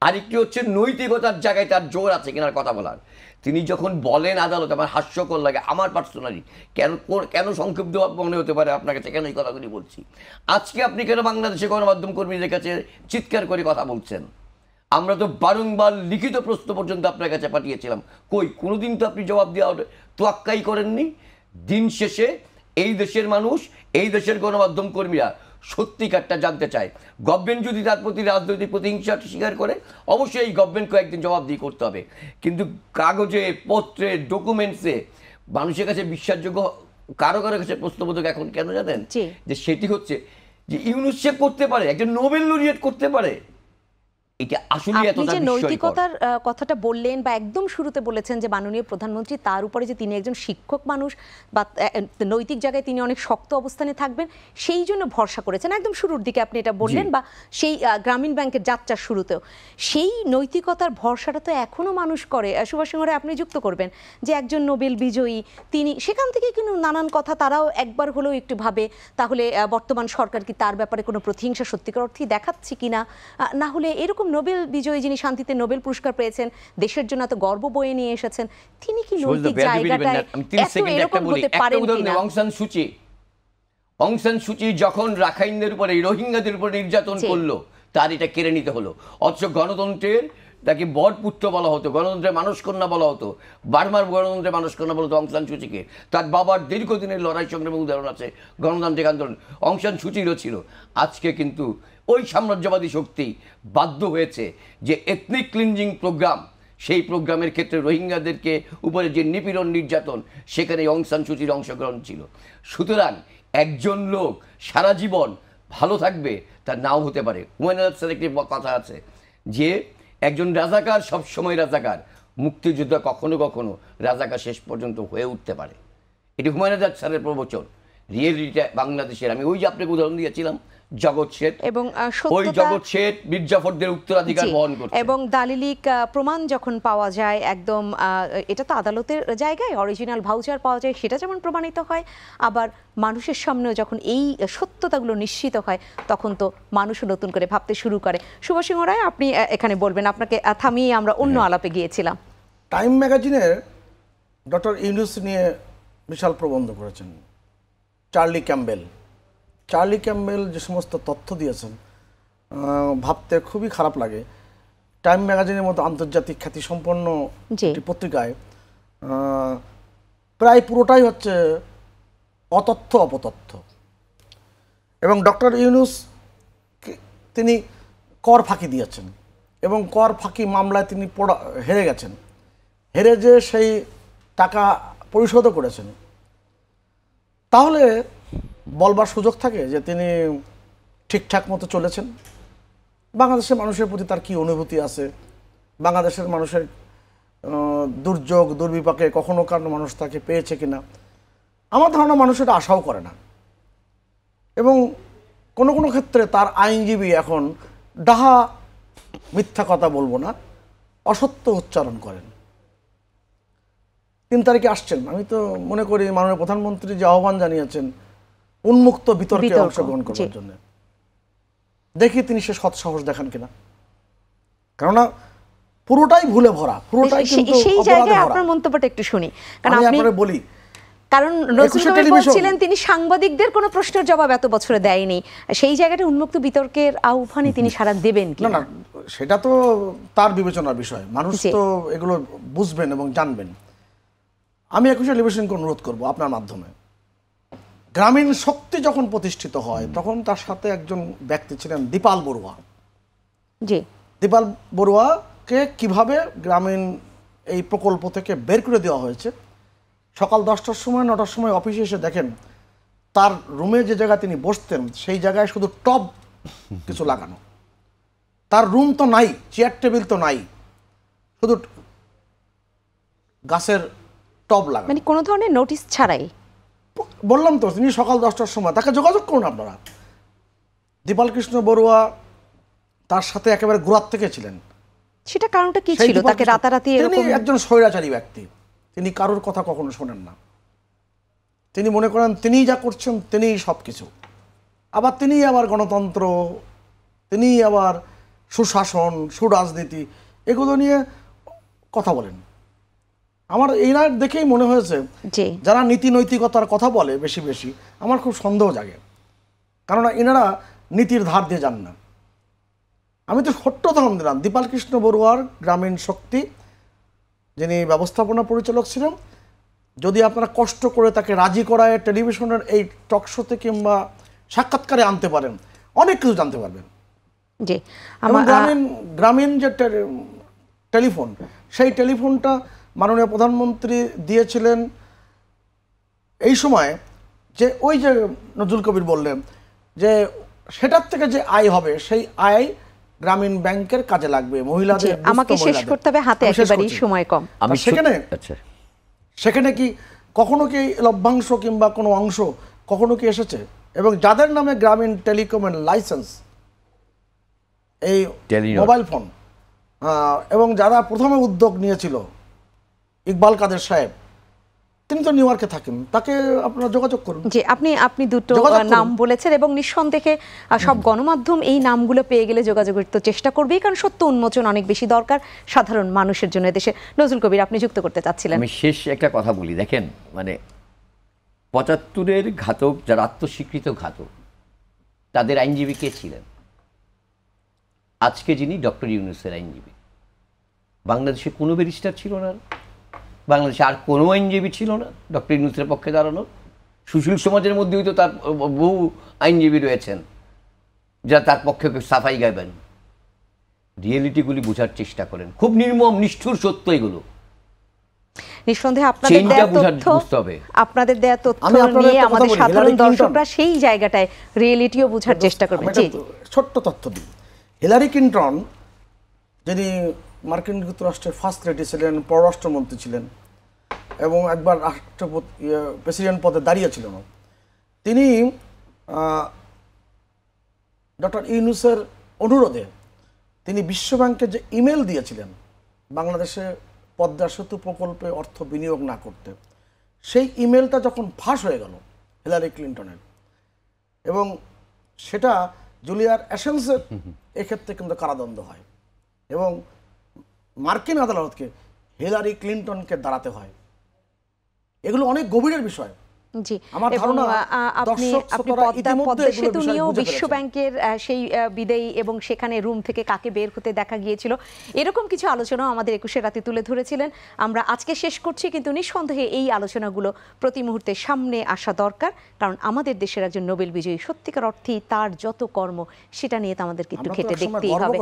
আরেকটি হচ্ছে নৈতিকতার জায়গায় তার জোর আছে কিনার কথা বলার। তিনি যখন বলেন আদালতে, আমার হাস্যকর লাগে, আমার পার্সোনালি কেন সংক্ষিপ্ত মনে হতে পারে আপনার কাছে, কেন এই কথাগুলি বলছি। আজকে আপনি কেন বাংলাদেশে গণমাধ্যম কর্মীদের কাছে চিৎকার করে কথা বলছেন? আমরা তো বারংবার লিখিত প্রশ্ন পর্যন্ত আপনার কাছে পাঠিয়েছিলাম, কোনোদিন তো আপনি জবাব দেওয়া তোয়াক্কাই করেননি। দিন শেষে এই দেশের মানুষ, এই দেশের গণমাধ্যম কর্মীরা সত্যিকারটা জানতে চায়। গভর্নমেন্ট যদি তার প্রতি রাজনৈতিক প্রতিহিংসা স্বীকার করে, অবশ্যই এই গভর্নমেন্টকে একদিন জবাবদিহি করতে হবে, কিন্তু কাগজে, পত্রে, ডকুমেন্টসে মানুষের কাছে বিশ্বাসযোগ্য কারো কারো কাছে প্রশ্নবোধক এখন কেন জানেন, জি। যে সেটি হচ্ছে যে ইউনূস সে করতে পারে, একজন নোবেল লরিয়েট করতে পারে, এটা আসলে আপনি এতটা যে বিস্ময়কর। নৈতিকতার কথাটা বললেন বা একদম শুরুতে বলেছেন যে মাননীয় প্রধানমন্ত্রী তার উপরে যে তিনি একজন শিক্ষক মানুষ বা নৈতিক জায়গায় তিনি অনেক শক্ত অবস্থানে থাকবেন সেই জন্য ভরসা করেছেন, একদম শুরুর দিকে আপনি এটা বললেন, বা সেই গ্রামীণ ব্যাংকের যাত্রার শুরুতেও সেই নৈতিকতার ভরসাটা তো এখনো মানুষ করে। সুভাষ সিংহ রায়, আপনি যুক্ত করবেন যে একজন নোবেল বিজয়ী তিনি, সেখান থেকে কিন্তু নানান কথা তারাও একবার হলেও একটু ভাবে তাহলে বর্তমান সরকার কি তার ব্যাপারে কোনো প্রতিহিংসা সত্যিকার অর্থেই দেখাচ্ছে কিনা, না হলে এরকম নোবেল বিজয়ী যিনি শান্তিতে নোবেল পুরস্কার পেয়েছেন, দেশের জন্য এত গর্ব বয়ে নিয়ে এসেছেন, তিনি কি নৈতিক জায়গাটায় এত এরকম হতে পারেন কিনা? অং সান সুচি যখন রাখাইনদের উপরে, রোহিঙ্গাদের উপরে নির্যাতন করলো, তার এটা কেড়ে নিতে হলো। অথচ গণতন্ত্রের তাকে বরপুত্র বলা হতো, গণতন্ত্রের মানুষকন্যা বলা হতো, বার্মার গণতন্ত্রের মানুষকন্যা বলা হতো অং সান সুচিকে। তার বাবার দীর্ঘদিনের লড়াই সংগ্রামের উদাহরণ আছে, গণতান্ত্রিক আন্দোলন অং সান সুচিরও ছিল। আজকে কিন্তু ওই সাম্রাজ্যবাদী শক্তি বাধ্য হয়েছে যে এথনিক ক্লিনজিং প্রোগ্রাম, সেই প্রোগ্রামের ক্ষেত্রে রোহিঙ্গাদেরকে উপরে যে নিপীড়ন নির্যাতন, সেখানে অং সান সুচির অংশগ্রহণ ছিল। সুতরাং একজন লোক সারা জীবন ভালো থাকবে তা নাও হতে পারে। হুমায়ুন আজাদ স্যারের একটি কথা আছে যে একজন রাজাকার সবসময় রাজাকার, মুক্তিযোদ্ধা কখনো কখনো রাজাকার শেষ পর্যন্ত হয়ে উঠতে পারে। এটি হুমায়ুন আজাদ স্যারের প্রবচন। রিয়েলিটিটা বাংলাদেশের, আমি ওই যে আপনাকে উদাহরণ দিয়েছিলাম জগৎ শেঠ, এবং ওই জগৎ শেঠ মির্জাফরদের উত্তরাধিকার বহন করছে। এবং দালিলিক প্রমাণ যখন পাওয়া যায় একদম, এটা তো আদালতের জায়গায় অরিজিনাল ভাউচার পাওয়া যায়, সেটা যেমন প্রমাণিত হয়, আবার মানুষের সামনেও যখন এই সত্যতাগুলো নিশ্চিত হয় তখন তো মানুষও নতুন করে ভাবতে শুরু করে। সুভাষ সিংহ রায়, আপনি এখানে বলবেন, আপনাকে থামিয়ে আমরা অন্য আলাপে গিয়েছিলাম। টাইম ম্যাগাজিনের ডক্টর ইউনূস নিয়ে বিশাল প্রবন্ধ করেছেন চার্লি ক্যাম্বেল যে সমস্ত তথ্য দিয়েছেন, ভাবতে খুবই খারাপ লাগে। টাইম ম্যাগাজিনের মতো আন্তর্জাতিক খ্যাতিসম্পন্ন একটি পত্রিকায় প্রায় পুরোটাই হচ্ছে অপতথ্য। এবং ডক্টর ইউনূস তিনি কর ফাঁকি দিয়েছেন এবং কর ফাঁকি মামলায় তিনি হেরে গেছেন, হেরে যে সেই টাকা পরিশোধও করেছেন। তাহলে বলবার সুযোগ থাকে যে তিনি ঠিকঠাক মতো চলেছেন। বাংলাদেশের মানুষের প্রতি তার কি অনুভূতি আছে, বাংলাদেশের মানুষের দুর্যোগ দুর্বিপাকে কখনো কারণ মানুষ তাকে পেয়েছে কিনা, আমার ধারণা মানুষ এটা আশাও করে না। এবং কোনো কোনো ক্ষেত্রে তার আইনজীবী এখন ডাহা মিথ্যা কথা বলবো না, অসত্য উচ্চারণ করেন। 3 তারিখে আসছেন, আমি তো মনে করি মাননীয় প্রধানমন্ত্রী যে আহ্বান জানিয়েছেন উন্মুক্ত বিতর্কে অংশগ্রহণ করার জন্য, দেখি তিনি সে সৎসাহস দেখান কিনা। কেননা পুরোটাই ভুলে ভরা, পুরোটাই কিন্তু সেই জায়গায় আপনার মন্তব্যটা একটু শুনি, কারণ আপনি বলি, কারণ বলছিলেন তিনি সাংবাদিকদের কোনো প্রশ্নের জবাব এত বছরে দেয়নি, সেই জায়গাটা উন্মুক্ত বিতর্কের আহ্বানে তিনি সাড়া দেবেন কি না, সেটা তো তার বিবেচনার বিষয়, মানুষ তো এগুলো বুঝবেন এবং জানবেন। আমি 21 টেলিভিশনকে অনুরোধ করব আপনার মাধ্যমে, গ্রামীণ শক্তি যখন প্রতিষ্ঠিত হয় তখন তার সাথে একজন ব্যক্তি ছিলেন দীপাল বড়ুয়া। দীপাল বড়ুয়াকে কিভাবে গ্রামীণ এই প্রকল্প থেকে বের করে দেওয়া হয়েছে, সকাল 10টার সময় 9টার সময় অফিসে এসে দেখেন তার রুমে যে জায়গায় তিনি বসতেন সেই জায়গায় শুধু টব কিছু লাগানো, তার রুম তো নাই, চেয়ার টেবিল তো নাই, শুধু গাছের টব লাগানো, মানে কোনো ধরনের নোটিশ ছাড়াই। বললাম তো তিনি সকাল 10টার সময়, তাকে যোগাযোগ করুন আপনারা। দীপাল কৃষ্ণ বড়ুয়া তার সাথে একেবারে গোড়ার থেকে ছিলেন। সেটা কারণটা কি ছিল? তাকে রাতারাতি তিনি একজন স্বৈরাচারী ব্যক্তি, তিনি কারোর কথা কখনো শোনেন না, তিনি মনে করেন তিনিই যা করছেন তিনিই সব কিছু, আবার তিনিই আবার গণতন্ত্র, তিনিই আবার সুশাসন সুরাজনীতি এগুলো নিয়ে কথা বলেন। আমার এইরা দেখেই মনে হয়েছে যারা নীতি নৈতিকতার কথা বলে বেশি বেশি, আমার খুব সন্দেহ জাগে, কেননা এনারা নীতির ধার দিয়ে যান না। আমি তো ছোট্ট উদাহরণ দিলাম, দীপাল কৃষ্ণ বড়ুয়ার গ্রামীণ শক্তি যিনি ব্যবস্থাপনা পরিচালক ছিলেন, যদি আপনারা কষ্ট করে তাকে রাজি করায় টেলিভিশনের এই টক শোতে কিংবা সাক্ষাৎকারে আনতে পারেন, অনেক কিছু জানতে পারবেন। গ্রামীণ যে টেলিফোন, সেই টেলিফোনটা মাননীয় প্রধানমন্ত্রী দিয়েছিলেন এই সময় যে ওই যে নজরুল কবির বললেন যে সেটার থেকে যে আয় হবে সেই আয় গ্রামীণ ব্যাংকের কাজে লাগবে, মহিলাদের। আমাকে শেষ করতে হবে, হাতে একেবারেই সময় কম। আমি সেখানে কি কখনো কি লভ্যাংশ কিংবা কোনো অংশ কখনো কি এসেছে? এবং যাদের নামে গ্রামীণ টেলিকমের লাইসেন্স, এই মোবাইল ফোন, এবং যারা প্রথমে উদ্যোগ নিয়েছিল ইকবাল কাদের সাহেব, তিনি তো নিউ ইয়র্কে থাকেন, তাকে আপনারা যোগাযোগ করুন। জি, আপনি দুটো নাম বলেছেন এবং নিঃসন্দেহে সব গণমাধ্যম এই নামগুলো পেয়ে গেলে যোগাযোগের তো চেষ্টা করবেই, কারণ সত্য উন্মোচন অনেক বেশি দরকার সাধারণ মানুষের জন্য দেশে। নজরুল কবির, আপনি যুক্ত করতে চাচ্ছিলেন। আমি শেষ একটা কথা বলি, দেখেন মানে ৭৫-এর ঘাতক যারা আত্মস্বীকৃত ঘাতক, তাদের আইনজীবী কে ছিলেন? আজকে যিনি ডক্টর ইউনূসের আইনজীবী। বাংলাদেশে কোনো ব্যারিস্টার ছিল না, বাংলাদেশে আর কোনো আইনজীবী ছিল না ডক্টর ইউনূসের পক্ষে দাঁড়ানোর। সুশীল সমাজের মধ্যেই তো তার বহু আইনজীবী রয়েছেন যারা তার পক্ষে সাফাই গাইবেন। রিয়েলিটিগুলি বোঝার চেষ্টা করেন, খুব নির্মম নিষ্ঠুর সত্য এগুলো। নিঃসন্দেহে আপনাদের দেয়া তথ্য নিয়ে আমাদের সাধারণ দর্শকরা সেই জায়গাটায় রিয়েলিটিও বোঝার চেষ্টা করবে। ছোট্ট তথ্য দিই, হিলারি ক্লিনটন যিনি মার্কিন যুক্তরাষ্ট্রের ফার্স্ট লেডি ছিলেন, পররাষ্ট্রমন্ত্রী ছিলেন এবং একবার রাষ্ট্রপতি প্রেসিডেন্ট পদে দাঁড়িয়েছিলেন, তিনি ডক্টর ইউনূসের অনুরোধে তিনি বিশ্বব্যাংকে যে ইমেল দিয়েছিলেন বাংলাদেশে পদ্মা সেতু প্রকল্পে অর্থ বিনিয়োগ না করতে, সেই ইমেলটা যখন ফাঁস হয়ে গেল হিলারি ক্লিনটনের, এবং সেটা জুলিয়ার অ্যাশেন্সের এক্ষেত্রে কিন্তু কারাদণ্ড হয় এবং মার্কিন আদালতকে হিলারি ক্লিনটনকে দাঁড়াতে হয়। এগুলো অনেক গভীরের বিষয়। জি, আপনি পদ্মা সেতু নিয়েও বিশ্ব ব্যাংকের সেই বিদায়ী এবং সেখানে রুম থেকে কাকে বের হতে দেখা গিয়েছিল, এরকম কিছু আলোচনাও আমাদের ২১ রাতে তুলে ধরেছিলেন। আমরা আজকে শেষ করছি, কিন্তু নিঃসন্দেহে এই আলোচনাগুলো প্রতি মুহূর্তে সামনে আসা দরকার, কারণ আমাদের দেশের একজন নোবেল বিজয়ী সত্যিকার অর্থেই তার যত কর্ম সেটা নিয়ে তো আমাদেরকে একটু খেটে দেখতেই হবে।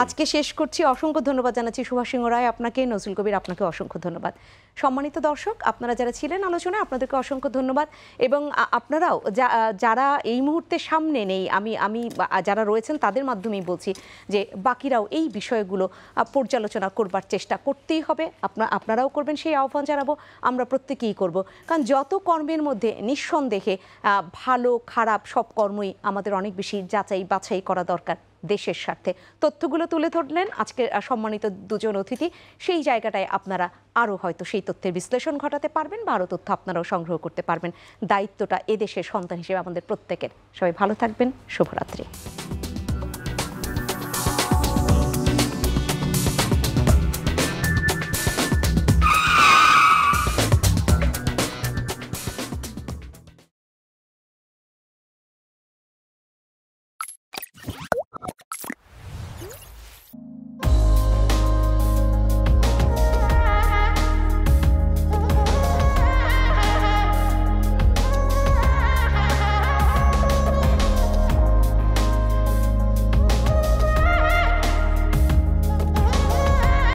আজকে শেষ করছি। অসংখ্য ধন্যবাদ জানাচ্ছি সুভাষ সিংহ রায় আপনাকে, নজরুল কবির আপনাকে অসংখ্য ধন্যবাদ। সম্মানিত দর্শক, আপনারা যারা ছিলেন আলোচনায় আপনাদেরকে অসংখ্য ধন্যবাদ। এবং আপনারাও যারা এই মুহূর্তে সামনে নেই, আমি যারা রয়েছেন তাদের মাধ্যমেই বলছি যে বাকিরাও এই বিষয়গুলো পর্যালোচনা করবার চেষ্টা করতেই হবে। আপনারাও করবেন সেই আহ্বান জানাবো, আমরা প্রত্যেকেই করব, কারণ যত কর্মের মধ্যে নিঃসন্দেহে ভালো খারাপ সব কর্মই আমাদের অনেক বেশি যাচাই বাছাই করা দরকার দেশের স্বার্থে। তথ্যগুলো তুলে ধরলেন আজকে সম্মানিত দুজন অতিথি, সেই জায়গাটায় আপনারা আরও হয়তো সেই তথ্যের বিশ্লেষণ ঘটাতে পারবেন বা আরও তথ্য আপনারাও সংগ্রহ করতে পারবেন। দায়িত্বটা এদেশের সন্তান হিসেবে আমাদের প্রত্যেকের। সবাই ভালো থাকবেন, শুভরাত্রি।